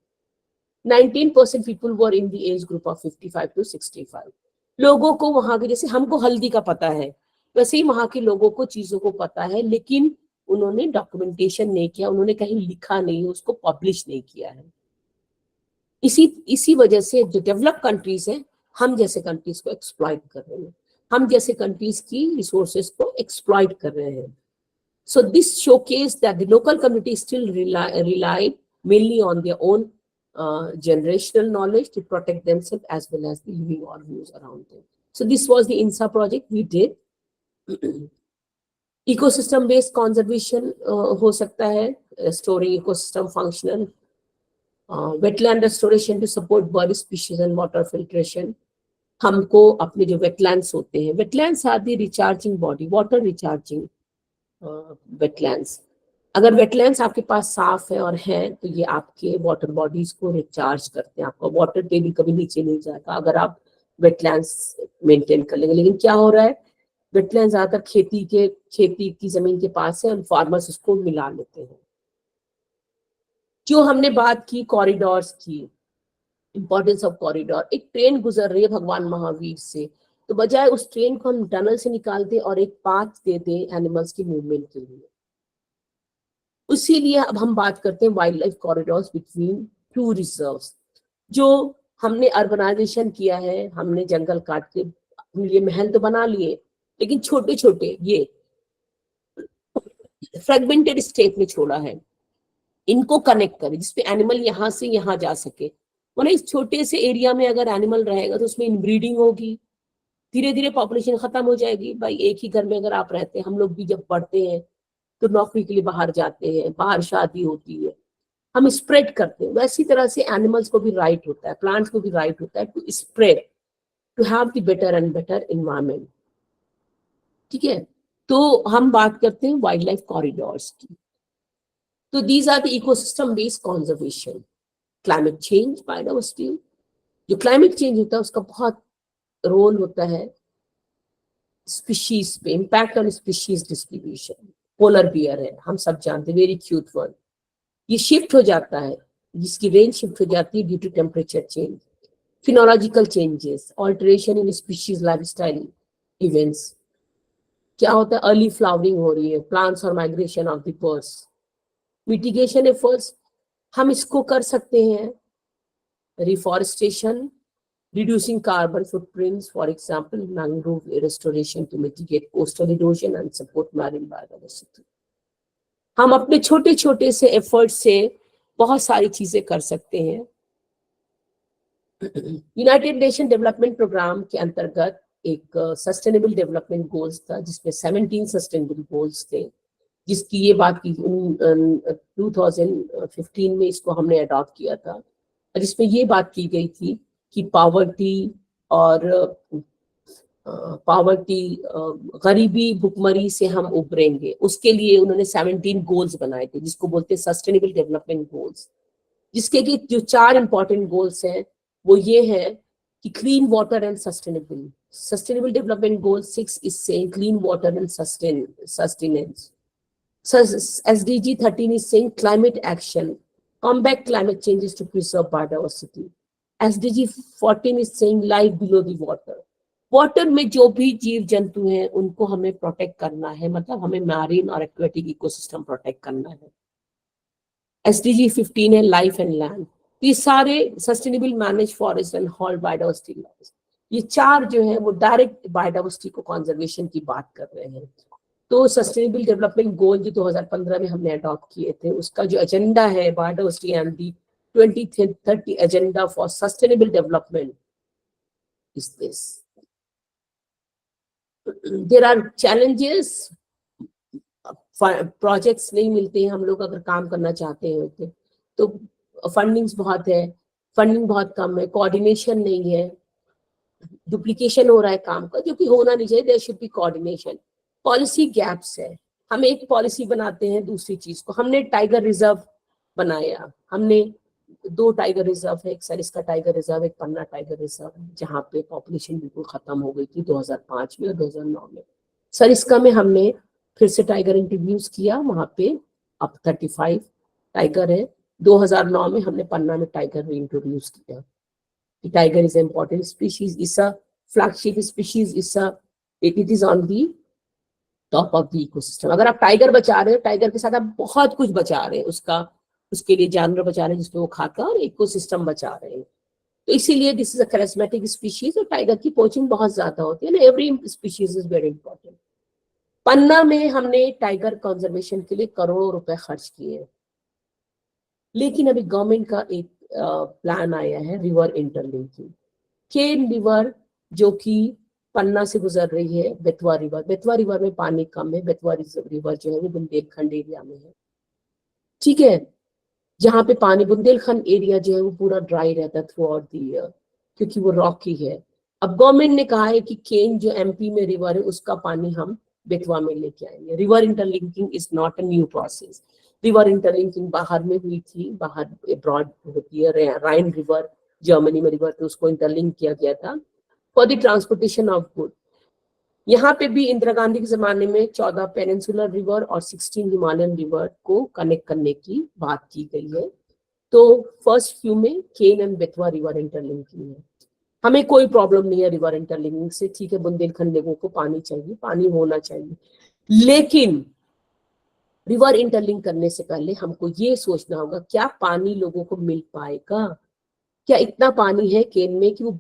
19% people were in the age group of 55 to 65। लोगों को वहां के, जैसे हमको हल्दी का पता है वैसे ही वहां के लोगों को चीजों को पता है, लेकिन उन्होंने डॉक्यूमेंटेशन नहीं किया, उन्होंने कहीं लिखा नहीं, उसको पब्लिश नहीं किया है। इसी वजह से जो डेवलप कंट्रीज है हम जैसे कंट्रीज को एक्सप्लॉइट कर रहे हैं, हम जैसे कंट्रीज की रिसोर्सेज को एक्सप्लॉइट कर रहे हैं। So this showcased that the local community still rely mainly on their own generational knowledge to protect themselves as well as the living organisms around them. So this was the INSA project we did. Ecosystem based conservation हो सकता है, restoring ecosystem functional, wetland restoration to support bird species and water filtration. हमको अपने जो wetlands होते हैं, wetlands are the recharging body, water recharging wetlands. अगर wetlands आपके पास साफ है और है तो ये आपके वाटर बॉडीज को रिचार्ज करते हैं, आपका वाटर टेबल कभी नीचे नहीं जाएगा अगर आप वेटलैंड्स मेंटेन कर लेंगे। लेकिन क्या हो रहा है, वेटलैंड्स ज्यादातर खेती की जमीन के पास है और फार्मर्स उसको मिला लेते हैं। जो हमने बात की कॉरिडोर्स की, इंपॉर्टेंस ऑफ कॉरिडोर, एक ट्रेन गुजर रही है भगवान महावीर से, तो बजाय उस ट्रेन को हम टनल से निकाल दें और एक पाथ दे दें एनिमल्स की मूवमेंट के लिए। उसी अब हम बात करते हैं wild life corridors between two reserves. जो हमने अर्बनाइजेशन किया है, हमने जंगल काट के अपने लिए महल तो बना लिए, लेकिन छोटे छोटे ये फ्रेगमेंटेड स्टेट में छोड़ा है। इनको कनेक्ट करें जिसपे एनिमल यहाँ से यहाँ जा सके। मतलब इस छोटे से एरिया में अगर एनिमल रहेगा तो उसमें इनब्रीडिंग होगी, धीरे धीरे पॉपुलेशन खत्म हो जाएगी। भाई एक ही घर में अगर आप रहते हैं, हम लोग भी जब पढ़ते हैं तो नौकरी के लिए बाहर जाते हैं, बाहर शादी होती है, हम स्प्रेड करते हैं। वैसी तरह से एनिमल्स को भी राइट होता है, प्लांट्स को भी राइट होता है to spread, to have the better and better environment. ठीक है, तो हम बात करते हैं वाइल्ड लाइफ कॉरिडोर्स की। तो these are the ecosystem based conservation. Climate change biodiversity, जो क्लाइमेट चेंज होता है उसका बहुत रोल होता है स्पीशीज पे, impact on species distribution. Polar bear है, हम सब जानते हैं, वेरी क्यूट वन, ये शिफ्ट हो जाता है, जिसकी रेंज शिफ्ट हो जाती है due to temperature change, phenological changes, alteration in species lifestyle events. क्या होता है, अर्ली फ्लावरिंग हो रही है, प्लांट्स और migration of the birds. Mitigation efforts, हम इसको कर सकते हैं, reforestation, reducing carbon footprints, for example, mangrove restoration to mitigate coastal erosion and support marine biodiversity. हम अपने छोटे छोटे से एफर्ट से बहुत सारी चीजें कर सकते हैं। यूनाइटेड नेशन डेवलपमेंट प्रोग्राम के अंतर्गत एक सस्टेनेबल डेवलपमेंट गोल्स था, जिसमें 17 सस्टेनेबल गोल्स थे, जिसकी ये बात की 2015 में इसको हमने अडॉप्ट किया था, जिसमें ये बात की गई थी कि गरीबी भुखमरी से हम उभरेंगे। उसके लिए उन्होंने 17 गोल्स बनाए थे, जिसको बोलते हैं सस्टेनेबल डेवलपमेंट गोल्स, जिसके कि जो 4 इंपॉर्टेंट गोल्स हैं वो ये हैं कि clean water and sustainable development goal 6 is saying clean water and sustenance. So SDG 13 is saying climate action, combat climate changes to preserve biodiversity. SDG 14 is saying life below the water. Water में जो भी जीव जंतु हैं उनको हमें protect करना है, मतलब हमें मैरीन और एक्वेटिक इकोसिस्टम प्रोटेक्ट करना है. SDG 15 है लाइफ एंड लैंड. ये सारे sustainable manage forest and hold biodiversity laws, ये 4 जो है वो डायरेक्ट बायोडाइवर्सिटी को कंजर्वेशन की बात कर रहे हैं. तो सस्टेनेबल डेवलपमेंट गोल जो 2015 में हमने अडॉप्ट किए थे, उसका जो एजेंडा है biodiversity and the 2030 agenda for sustainable development is this. There are challenges, projects नहीं मिलते हैं. हम लोग अगर काम करना चाहते हैं तो फंडिंग्स बहुत है, फंडिंग बहुत कम है, कोऑर्डिनेशन नहीं है, डुप्लीकेशन हो रहा है काम का, जो कि होना नहीं चाहिए. There should be coordination. Policy gaps है. हम एक पॉलिसी बनाते हैं दूसरी चीज को. हमने टाइगर रिजर्व बनाया, हमने 2 टाइगर रिजर्व है, एक सरिस्का टाइगर रिजर्व, एक पन्ना टाइगर रिजर्व, जहाँ पे पॉपुलेशन बिल्कुल खत्म हो गई थी 2005 में और 2009 में. सरिस्का में हमने फिर से टाइगर इंट्रोड्यूस किया, वहाँ पे अब 35 टाइगर है. 2009 में हमने पन्ना में टाइगर इंट्रोड्यूस किया. Tiger is important species, is a flagship species, it is on the top of the ecosystem. अगर आप टाइगर बचा रहे हो, टाइगर के साथ आप बहुत कुछ बचा रहे हैं, उसके लिए जानवर बचा रहे हैं जिसको वो खाता है, और इकोसिस्टम बचा रहे हैं. तो इसीलिए this is a charismatic species. और टाइगर की पोचिंग बहुत ज्यादा होती है ना. Every species is very important. Panna में हमने टाइगर कंजर्वेशन के लिए करोड़ों रुपए खर्च किए, लेकिन अभी गवर्नमेंट का एक प्लान आया है रिवर इंटरलिंकिंग. केन रिवर जो कि पन्ना से गुजर रही है, बेतवा रिवर में पानी कम है. बेतवा रिवर जो है वो बुंदेलखंड एरिया में है, ठीक है, जहाँ पे पानी बुंदेलखंड एरिया जो है वो पूरा ड्राई रहता है थ्रू आउट द ईयर, क्योंकि वो रॉकी है. अब गवर्नमेंट ने कहा है कि केन जो एमपी में रिवर है उसका पानी हम बेतवा में लेके आएंगे. River interlinking is not a new process. River interlinking बाहर में हुई थी, बाहर अब्रॉड होती है. राइन रिवर जर्मनी में रिवर, तो उसको इंटरलिंक किया गया था for the transportation of good. यहाँ पे भी इंदिरा गांधी के जमाने में 14 पेनिनसुलर रिवर और 16 हिमालयन रिवर को कनेक्ट करने की बात की गई है. तो फर्स्ट फ्यू में cane and Betwa river interlinking है. हमें कोई प्रॉब्लम नहीं है रिवर इंटरलिंकिंग से, ठीक है. बुंदेलखंड लोगों को पानी चाहिए, पानी होना चाहिए, लेकिन रिवर इंटरलिंक करने से पहले हमको ये सोचना होगा क्या पानी लोगों को मिल पाएगा. क्या इतना पानी है केन में कि वो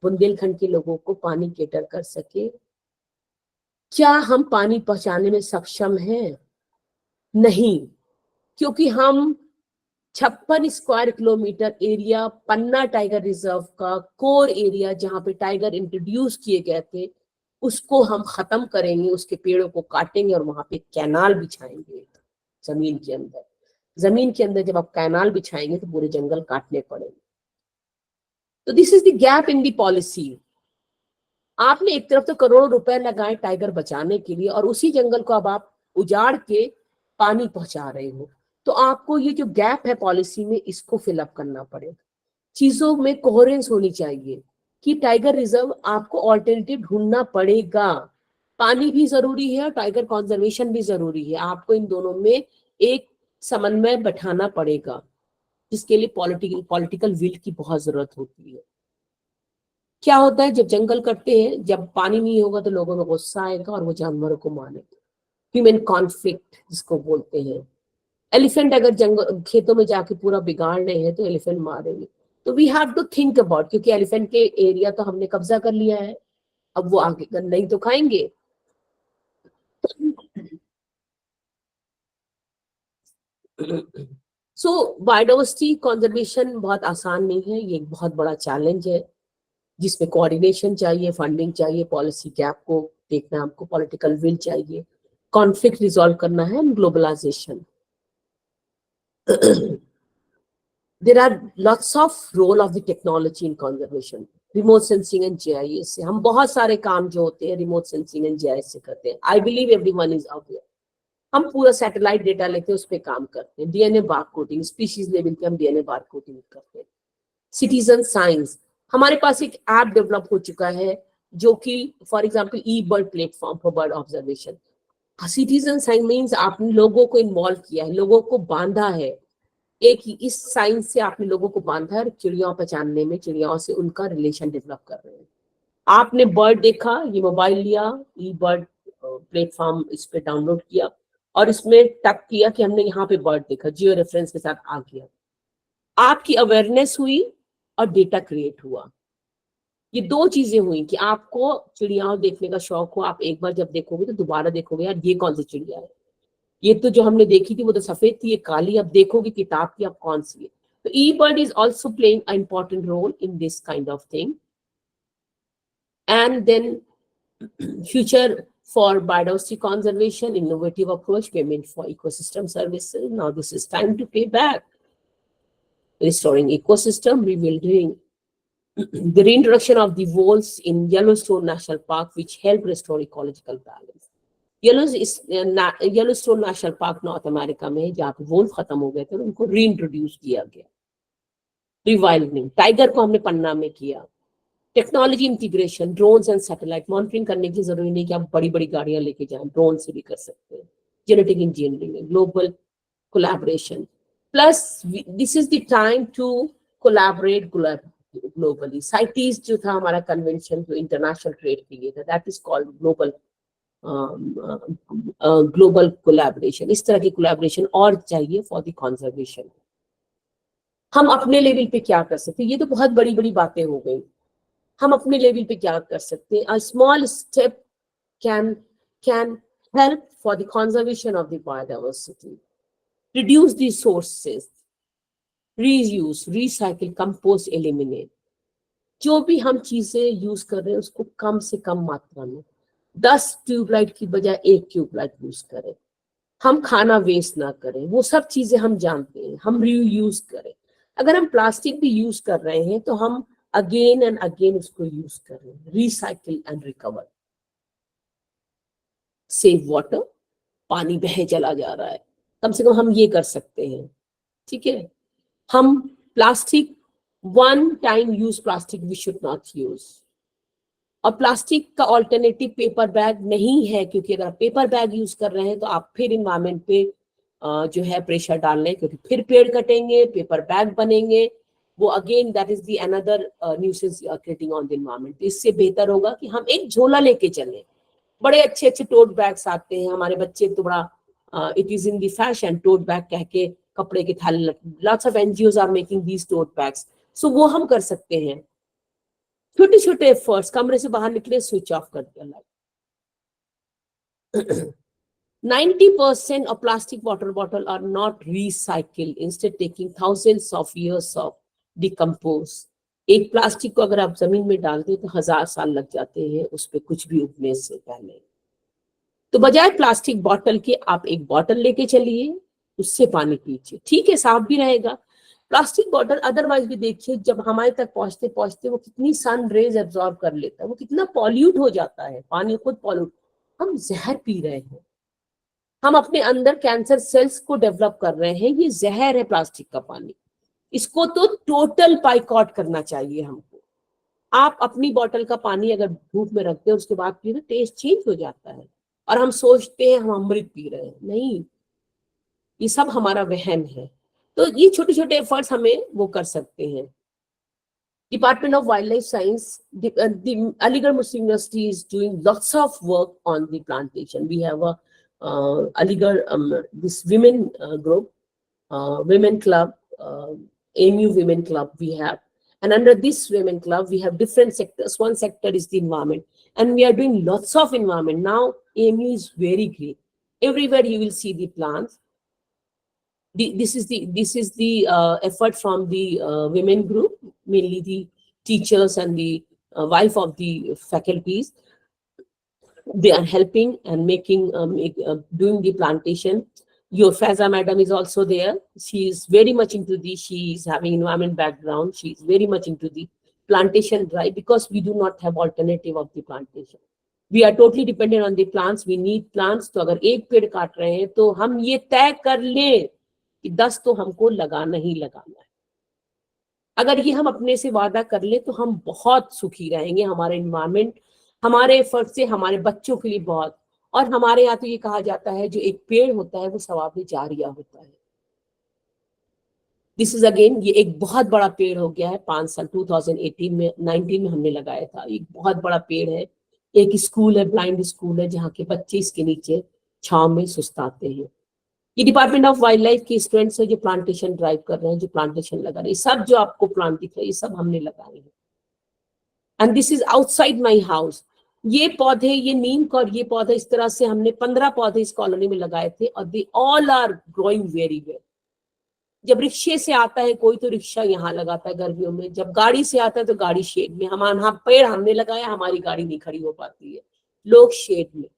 बुंदेलखंड के लोगों को पानी केटर कर सके. क्या हम पानी पहुंचाने में सक्षम हैं? नहीं, क्योंकि हम 56 स्क्वायर किलोमीटर एरिया पन्ना टाइगर रिजर्व का कोर एरिया, जहां पे टाइगर इंट्रोड्यूस किए गए थे, उसको हम खत्म करेंगे, उसके पेड़ों को काटेंगे और वहां पे कैनाल बिछाएंगे. जमीन के अंदर जब आप कैनाल बिछाएंगे तो पूरे जंगल काटने पड़ेंगे. तो this is the gap in the policy. आपने एक तरफ तो करोड़ों रुपए लगाए टाइगर बचाने के लिए, और उसी जंगल को अब आप उजाड़ के पानी पहुंचा रहे हो. तो आपको ये जो गैप है पॉलिसी में, इसको फिलअप करना पड़ेगा. चीजों में कोहेरेंस होनी चाहिए कि टाइगर रिजर्व आपको ऑल्टरनेटिव ढूंढना पड़ेगा. पानी भी जरूरी है और टाइगर कंजर्वेशन भी जरूरी है. आपको इन दोनों में एक समन्वय बैठाना पड़ेगा, जिसके लिए पॉलिटिकल विल की बहुत जरूरत होती है. क्या होता है जब जंगल कटते हैं, जब पानी नहीं होगा तो लोगों में गुस्सा आएगा और वो जानवरों को मारेंगे. ह्यूमन कॉन्फ्लिक्ट जिसको बोलते हैं. एलिफेंट अगर जंगल खेतों में जाके पूरा बिगाड़ रहे हैं तो एलिफेंट मारेंगे. तो we have to think about, क्योंकि एलिफेंट के एरिया तो हमने कब्जा कर लिया है, अब वो आगे नहीं तो खाएंगे. सो बायोडाइवर्सिटी कंजर्वेशन बहुत आसान नहीं है, ये एक बहुत बड़ा चैलेंज है जिसमें कोऑर्डिनेशन चाहिए, फंडिंग चाहिए, पॉलिसी गैप को देखना, हमको पॉलिटिकल विल चाहिए, कॉन्फ्लिक्ट रिजॉल्व करना है, globalisation. There are lots of role of the technology in conservation. Remote sensing and GIS से हम बहुत सारे काम जो होते हैं remote sensing and GIS से करते हैं. I believe everyone is out there. हम पूरा सैटेलाइट डेटा लेते हैं, उस पर काम करते हैं. DNA बार कोडिंग, स्पीशीज लेवल पे हम DNA बार कोडिंग करते हैं. सिटीजन साइंस, हमारे पास एक ऐप डेवलप हो चुका है जो कि for example E bird platform for bird observation. Citizen science means आपने लोगों को इन्वॉल्व किया है, लोगों को बांधा है, एक ही इस साइंस से आपने लोगों को बांधा है, चिड़ियाओं पहचानने में, चिड़ियाओं से उनका रिलेशन डेवलप कर रहे हैं। आपने बर्ड देखा, ये मोबाइल लिया, ई बर्ड प्लेटफॉर्म इस पे डाउनलोड किया और इसमें टैप किया कि हमने यहाँ पे बर्ड देखा, जियो रेफरेंस के साथ आ गया, आपकी अवेयरनेस हुई और डेटा क्रिएट हुआ। ये दो चीजें हुई कि आपको चिड़ियाओं देखने का शौक हो, आप एक बार जब देखोगे तो दोबारा देखोगे, यार ये कौन सी चिड़िया है, ये तो जो हमने देखी थी वो तो सफेद थी, ये काली, अब देखोगे किताब की अब कौन सी है। तो eBird is also playing a important role in this kind of thing. And then future for biodiversity conservation, innovative approach, payment for ecosystem services. Now this is time to pay back. Restoring ecosystem, rebuilding the reintroduction of the wolves in Yellowstone National Park, which help restore ecological balance. Yellowstone National Park north America में जहाँ पे Wolff खत्म हो गए थे, उनको reintroduce किया गया। रिवाइल्डिंग, टाइगर को हमने पन्ना में किया। Technology integration, drones and satellite monitoring करने की जरूरी नहीं कि आप बड़ी बड़ी गाड़ियां लेके जाएं, ड्रोन से भी कर सकते हैं। Genetic engineering, global collaboration, plus this is the time to collaborate globally. CITES जो था हमारा कन्वेंशन जो इंटरनेशनल ट्रेड के लिए था, that is called global collaboration. इस तरह की कोलैबोरेशन और चाहिए फॉर द कंजर्वेशन। हम अपने लेवल पे क्या कर सकते हैं, ये तो बहुत बड़ी बड़ी बातें हो गई। हम अपने लेवल पे क्या कर सकते हैं? A small step can help for the conservation of the biodiversity. Reduce the sources, reuse, recycle, compost, eliminate. जो भी हम चीजें यूज कर रहे हैं उसको कम से कम मात्रा में, 10 ट्यूबलाइट की बजाय 1 ट्यूबलाइट यूज करें। हम खाना वेस्ट ना करें, वो सब चीजें हम जानते हैं। हम रीयूज करें। अगर हम प्लास्टिक भी यूज कर रहे हैं तो हम अगेन एंड अगेन उसको यूज करें। Recycle and recover. Save water, पानी बहे चला जा रहा है, कम से कम हम ये कर सकते हैं। ठीक है, हम plastic, one time use plastic we should not use. और प्लास्टिक का ऑल्टरनेटिव पेपर बैग नहीं है, क्योंकि अगर आप पेपर बैग यूज कर रहे हैं तो आप फिर इन्वायरमेंट पे जो है प्रेशर डाल रहे हैं, क्योंकि फिर पेड़ कटेंगे, पेपर बैग बनेंगे, वो again that is the another nuisance creating on the environment. इससे बेहतर होगा कि हम एक झोला लेके चलें। बड़े अच्छे अच्छे टोट बैग्स आते हैं, हमारे बच्चे तो बड़ा it is in the fashion tote bag कह के कपड़े के थाले, lots of NGOs are making these tote bags. So वो हम कर सकते हैं। छोटे छोटे एफर्ट्स, कमरे से बाहर निकले, स्विच ऑफ कर दिया light. 90% of plastic water bottle are not recycled, instead taking thousands of years of decompose. एक प्लास्टिक को अगर आप जमीन में डाल दें तो 1000 साल लग जाते हैं उस पे कुछ भी उगने से पहले। तो बजाय प्लास्टिक बॉटल के आप एक बॉटल लेके चलिए, उससे पानी पीजिए। ठीक है, साफ भी रहेगा। प्लास्टिक बॉटल अदरवाइज भी देखिए, जब हमारे तक पहुंचते पहुंचते वो कितनी सन रेज एब्जॉर्ब कर लेता है, वो कितना पॉल्यूट हो जाता है, पानी खुद पॉल्यूट। हम जहर पी रहे हैं, हम अपने अंदर कैंसर सेल्स को डेवलप कर रहे हैं। ये जहर है प्लास्टिक का पानी। इसको तो टोटल बाइकआउट करना चाहिए हमको। आप अपनी बोतल का पानी अगर धूप में रखते हैं उसके बाद पिए तो टेस्ट चेंज हो जाता है और हम सोचते हैं हम अमृत पी रहे हैं। नहीं, ये सब हमारा वहम है। तो ये छोटे छोटे एफर्ट्स हमें वो कर सकते हैं। Department of Wildlife Science, the Aligarh Muslim University is doing lots of work on the plantation. We have a Aligarh this women group, women club, AMU women club we have, and under this women club we have different sectors. One sector is the environment, and we are doing lots of environment. Now AMU is very great. Everywhere you will see the plants. This is the effort from the women group, mainly the teachers and the wife of the faculties. They are helping and making doing the plantation. Your Faiza madam is also there. She is very much into she is having environment background. She is very much into the plantation drive because we do not have alternative of the plantation. We are totally dependent on the plants. We need plants. तो अगर एक पेड़ काट रहे हैं तो हम ये तय कर लें कि 10 तो हमको लगाना ही लगाना है। अगर ये हम अपने से वादा कर ले तो हम बहुत सुखी रहेंगे, हमारे एनवायरमेंट हमारे एफर्ट से हमारे बच्चों के लिए बहुत। और हमारे यहाँ तो ये कहा जाता है जो एक पेड़ होता है वो सवाब जारिया होता है। दिस इज अगेन, ये एक बहुत बड़ा पेड़ हो गया है, 5 साल 2018 में 19 में हमने लगाया था। एक बहुत बड़ा पेड़ है, एक स्कूल है, ब्लाइंड स्कूल है, जहाँ के बच्चे इसके नीचे छांव में सुस्ताते हैं। ये डिपार्टमेंट ऑफ वाइल्ड लाइफ के स्टूडेंट्स है जो प्लांटेशन ड्राइव कर रहे हैं, जो प्लांटेशन लगा रहे हैं। सब जो आपको प्लांट दिख रहे हैं ये सब हमने लगाए हैं। And this is outside my house. ये पौधे, ये नीम का और ये पौधे, इस तरह से हमने 15 पौधे इस कॉलोनी में लगाए थे और they all are growing very well. जब रिक्शे से आता है कोई तो रिक्शा यहाँ लगाता है गर्मियों में, जब गाड़ी से आता है तो गाड़ी शेड में। हमारा पेड़ हमने लगाया, हमारी गाड़ी नहीं खड़ी हो पाती है, लोग शेड में।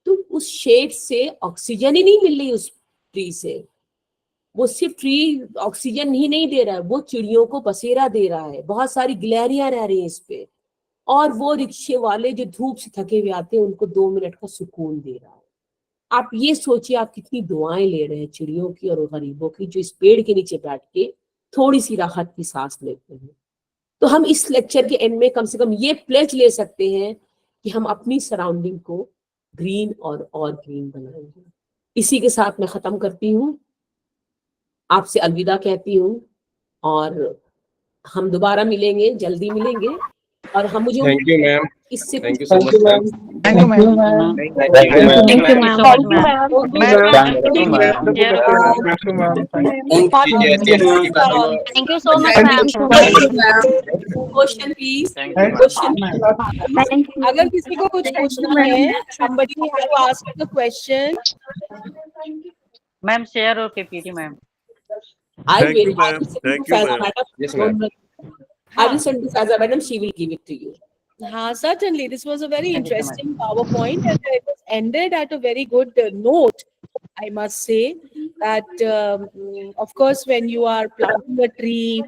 तो उस शेड से ऑक्सीजन ही नहीं मिल रही उस ट्री से। वो सिर्फ ट्री ऑक्सीजन ही नहीं दे रहा है, वो चिड़ियों को बसेरा दे रहा है, बहुत सारी गिलहरियां रह रही हैं इस पे। और वो रिक्शे वाले जो धूप से थके हुए आते हैं उनको 2 मिनट का सुकून दे रहा है। आप ये सोचिए आप कितनी दुआएं ले रहे हैं चिड़ियों की और गरीबों की, जो इस पेड़ के नीचे बैठ के थोड़ी सी राहत की सांस लेते हैं। तो हम इस लेक्चर के एंड में कम से कम ये प्लेज ले सकते हैं कि हम अपनी सराउंडिंग को ग्रीन और ग्रीन बनाएंगे। इसी के साथ मैं खत्म करती हूँ, आपसे अलविदा कहती हूँ और हम दोबारा मिलेंगे, जल्दी मिलेंगे। और हम मुझे थैंक यू मैम, इससे thank you so much ma'am, thank you ma'am, thank you thank you so much ma'am. Question please, अगर किसी को कुछ पूछना है, somebody has to ask the question. Ma'am share और PPT ma'am. I Thank will. you, ma'am. Thank you, ma'am. Yes, ma'am. I will send to Faza madam. She will give it to you. Certainly. This was a very Thank you, interesting PowerPoint, and it was ended at a very good note. I must say that, of course, when you are planting a tree,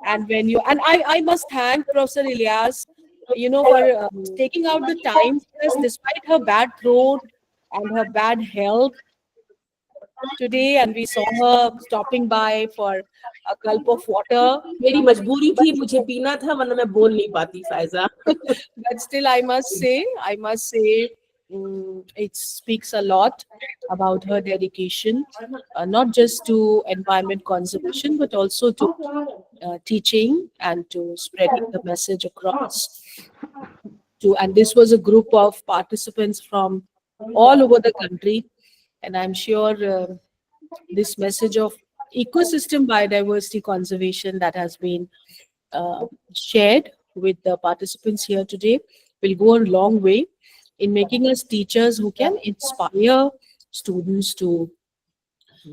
and I must thank Professor Ilyas, for taking out the time, because despite her bad throat and her bad health today, and we saw her stopping by for a gulp of water. मेरी मजबूरी थी, मुझे पीना था, वरना मैं बोल नहीं पाती Faiza. But still, I must say, it speaks a lot about her dedication, not just to environment conservation, but also to teaching and to spreading the message across. And this was a group of participants from all over the country, and I'm sure this message of ecosystem biodiversity conservation that has been shared with the participants here today will go a long way in making us teachers who can inspire students to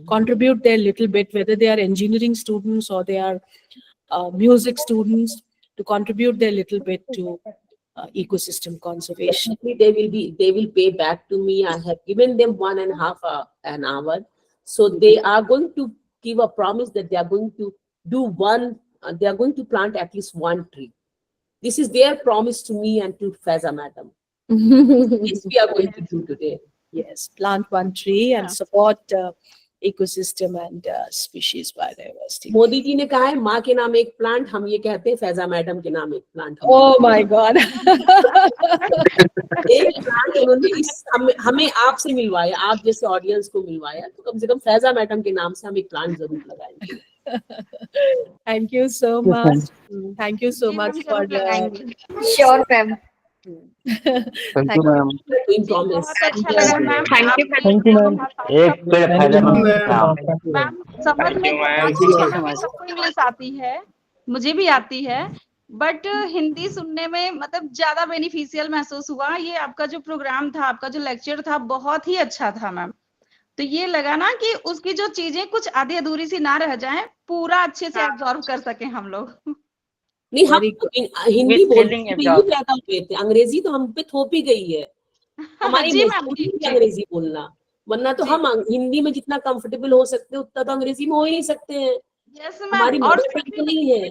contribute their little bit, whether they are engineering students or they are music students, to contribute their little bit to ecosystem conservation. They will pay back to me. I have given them 1.5 an hour, so they are going to give a promise that they are going to do they are going to plant at least 1 tree. This is their promise to me and to Faza madam. This we are going to do today. Yes, plant 1 tree and support ecosystem and species biodiversity. Modi ji ने कहा है माँ के नाम एक plant, हम ये कहते हैं फैजा मैडम के नाम एक प्लांट। Oh my God! एक प्लांट उन्होंने हमें आपसे मिलवाया, आप जैसे ऑडियंस को मिलवाया, तो कम से कम फैजा मैडम के नाम से हम एक प्लांट जरूर लगाएंगे। Thank you so much. Thank you so much for the. Sure, ma'am. Thank you ma'am, promise. अच्छा लगा मैम। Thank you ma'am. एक पेड़ फायदा मैम समझ में सबको इंग्लिश आती है, मुझे भी आती है, बट हिंदी सुनने में मतलब ज्यादा बेनिफिशियल महसूस हुआ। ये आपका जो प्रोग्राम था, आपका जो लेक्चर था, बहुत ही अच्छा था मैम। तो ये लगा ना कि उसकी जो चीजें कुछ आधी अधूरी सी ना रह जाएं, पूरा अच्छे से एब्जॉर्व कर सके हम लोग। नहीं, हम हिंदी बोलते ज्यादा हुए थे, अंग्रेजी तो हम पे थोप ही गई है। हमारी मजबूरी है अंग्रेजी बोलना, वरना तो हम हिंदी में जितना कंफर्टेबल हो सकते हैं उतना तो अंग्रेजी में हो ही नहीं सकते हैं। यस हमारी मैम, और नहीं है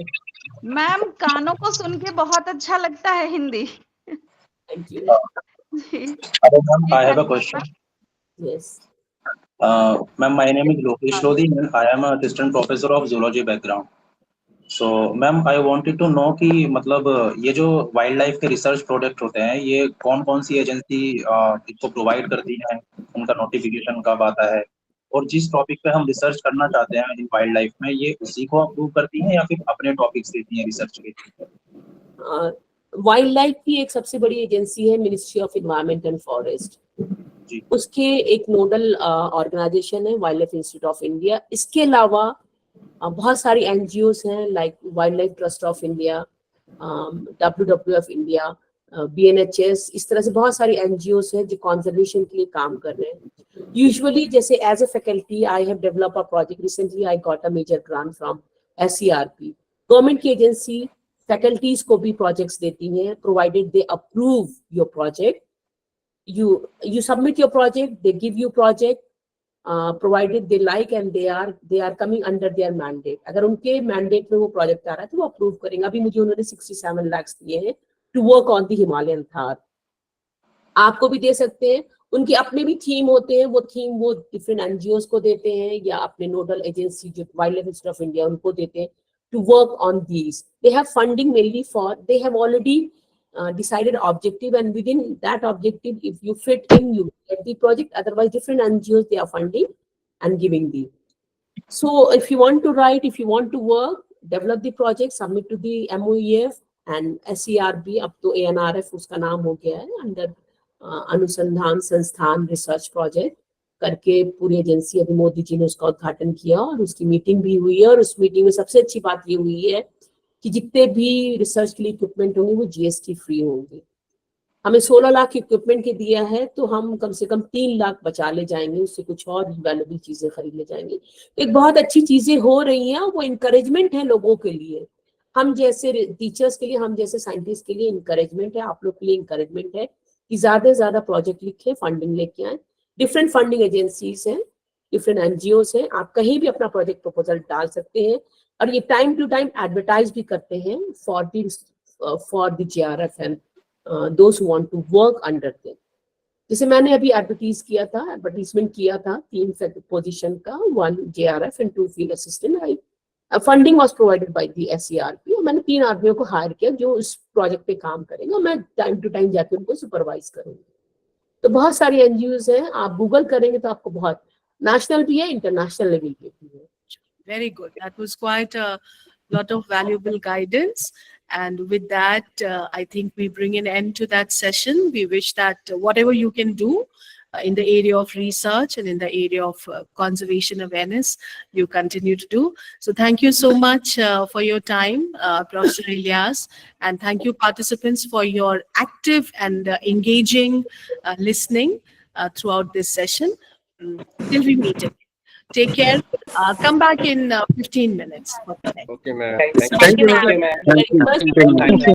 मैम कानों को सुन के बहुत अच्छा लगता है Hindi. Thank you. I have a question. Yes. Ma'am, my name is Lokesh Lodhi and I am an assistant professor of zoology background. So ma'am I wanted to know कि मतलब ये जो वाइल्ड लाइफ के रिसर्च प्रोडक्ट होते हैं ये कौन कौन सी एजेंसी इसको प्रोवाइड करती है, उनका नोटिफिकेशन कब आता है, और जिस टॉपिक पे हम रिसर्च करना चाहते हैं इन वाइल्ड लाइफ में ये उसी को अप्रूव करती हैं या फिर अपने टॉपिक्स देती हैं रिसर्च के? वाइल्ड लाइफ की एक सबसे बड़ी एजेंसी है ministry of environment and forest, उसके एक नोडल ऑर्गेनाइजेशन है wild life institute of India. इसके अलावा बहुत सारी एनजीओस हैं like wild life trust of India, WWF India, BNHS, इस तरह से बहुत सारी एनजीओस हैं जो कंजर्वेशन के लिए काम कर रहे हैं। यूजुअली जैसे as a faculty I have develop a project, recently I got a major grant from SCRP। Government की एजेंसी फैकल्टीज को भी प्रोजेक्ट्स देती हैं, provided they approve your project. You submit your project, they give you project, provided they like and they are coming under their mandate। अगर उनके mandate में वो project आ रहा है तो वो approve करेंगे। अभी मुझे उन्होंने 67 lakhs दिए हैं to work on the Himalayan Thar। आपको भी दे सकते हैं, उनके अपने भी थीम होते हैं, वो थीम वो डिफरेंट एनजीओस को देते हैं या अपने नोडल एजेंसी जो wild life institute of India उनको देते हैं to work on these। They have funding mainly for, they have already decided objective, and within that objective if you fit in you get the project, otherwise different NGOs they are funding and giving the। So if you want to write, if you want to work, develop the project, submit to the MOEF and SCRB, up to ANRF उसका नाम हो गया है, under अनुसंधान संस्थान research project करके पूरी agency. अभी मोदी जी ने उसका उद्घाटन किया और उसकी मीटिंग भी हुई है, और उस मीटिंग में सबसे अच्छी बात ये हुई है कि जितने भी रिसर्च के लिए इक्विपमेंट होंगे वो GST फ्री होंगे। हमें 16 लाख इक्विपमेंट के दिया है तो हम कम से कम 3 लाख बचा ले जाएंगे, उससे कुछ और वैल्यूबल चीजें खरीद ले जाएंगे। एक बहुत अच्छी चीजें हो रही हैं, वो इंकरेजमेंट है लोगों के लिए, हम जैसे टीचर्स के लिए, हम जैसे साइंटिस्ट के लिए इंकरेजमेंट है, आप लोग के लिए इंकरेजमेंट है कि ज्यादा से ज्यादा प्रोजेक्ट लिखें, फंडिंग लेके आए। डिफरेंट फंडिंग एजेंसीज हैं, डिफरेंट एनजीओस हैं, आप कहीं भी अपना प्रोजेक्ट प्रपोजल डाल सकते हैं, और ये टाइम टू टाइम एडवर्टाइज भी करते हैं for the JRF and those who want to work under them. जैसे मैंने अभी एडवर्टाइजमेंट किया था 3 पोजीशन का, 1 JRF and 2 field assistant. Funding was provided by the SCRP, और मैंने 3 आदमियों को हायर किया जो इस प्रोजेक्ट पे काम करेंगे, और मैं टाइम टू टाइम जाके उनको सुपरवाइज करूंगी। तो बहुत सारी एनजीओज हैं, आप गूगल करेंगे तो आपको बहुत, नेशनल भी है, इंटरनेशनल लेवल पे भी है। Very good. That was quite a lot of valuable guidance. And with that, I think we bring an end to that session. We wish that whatever you can do in the area of research and in the area of conservation awareness, you continue to do. So thank you so much for your time, Professor Ilyas. And thank you participants for your active and engaging listening throughout this session. Till we meet again. Take care. Come back in 15 minutes. Okay, ma'am. Thank you, ma'am. Thank you very much.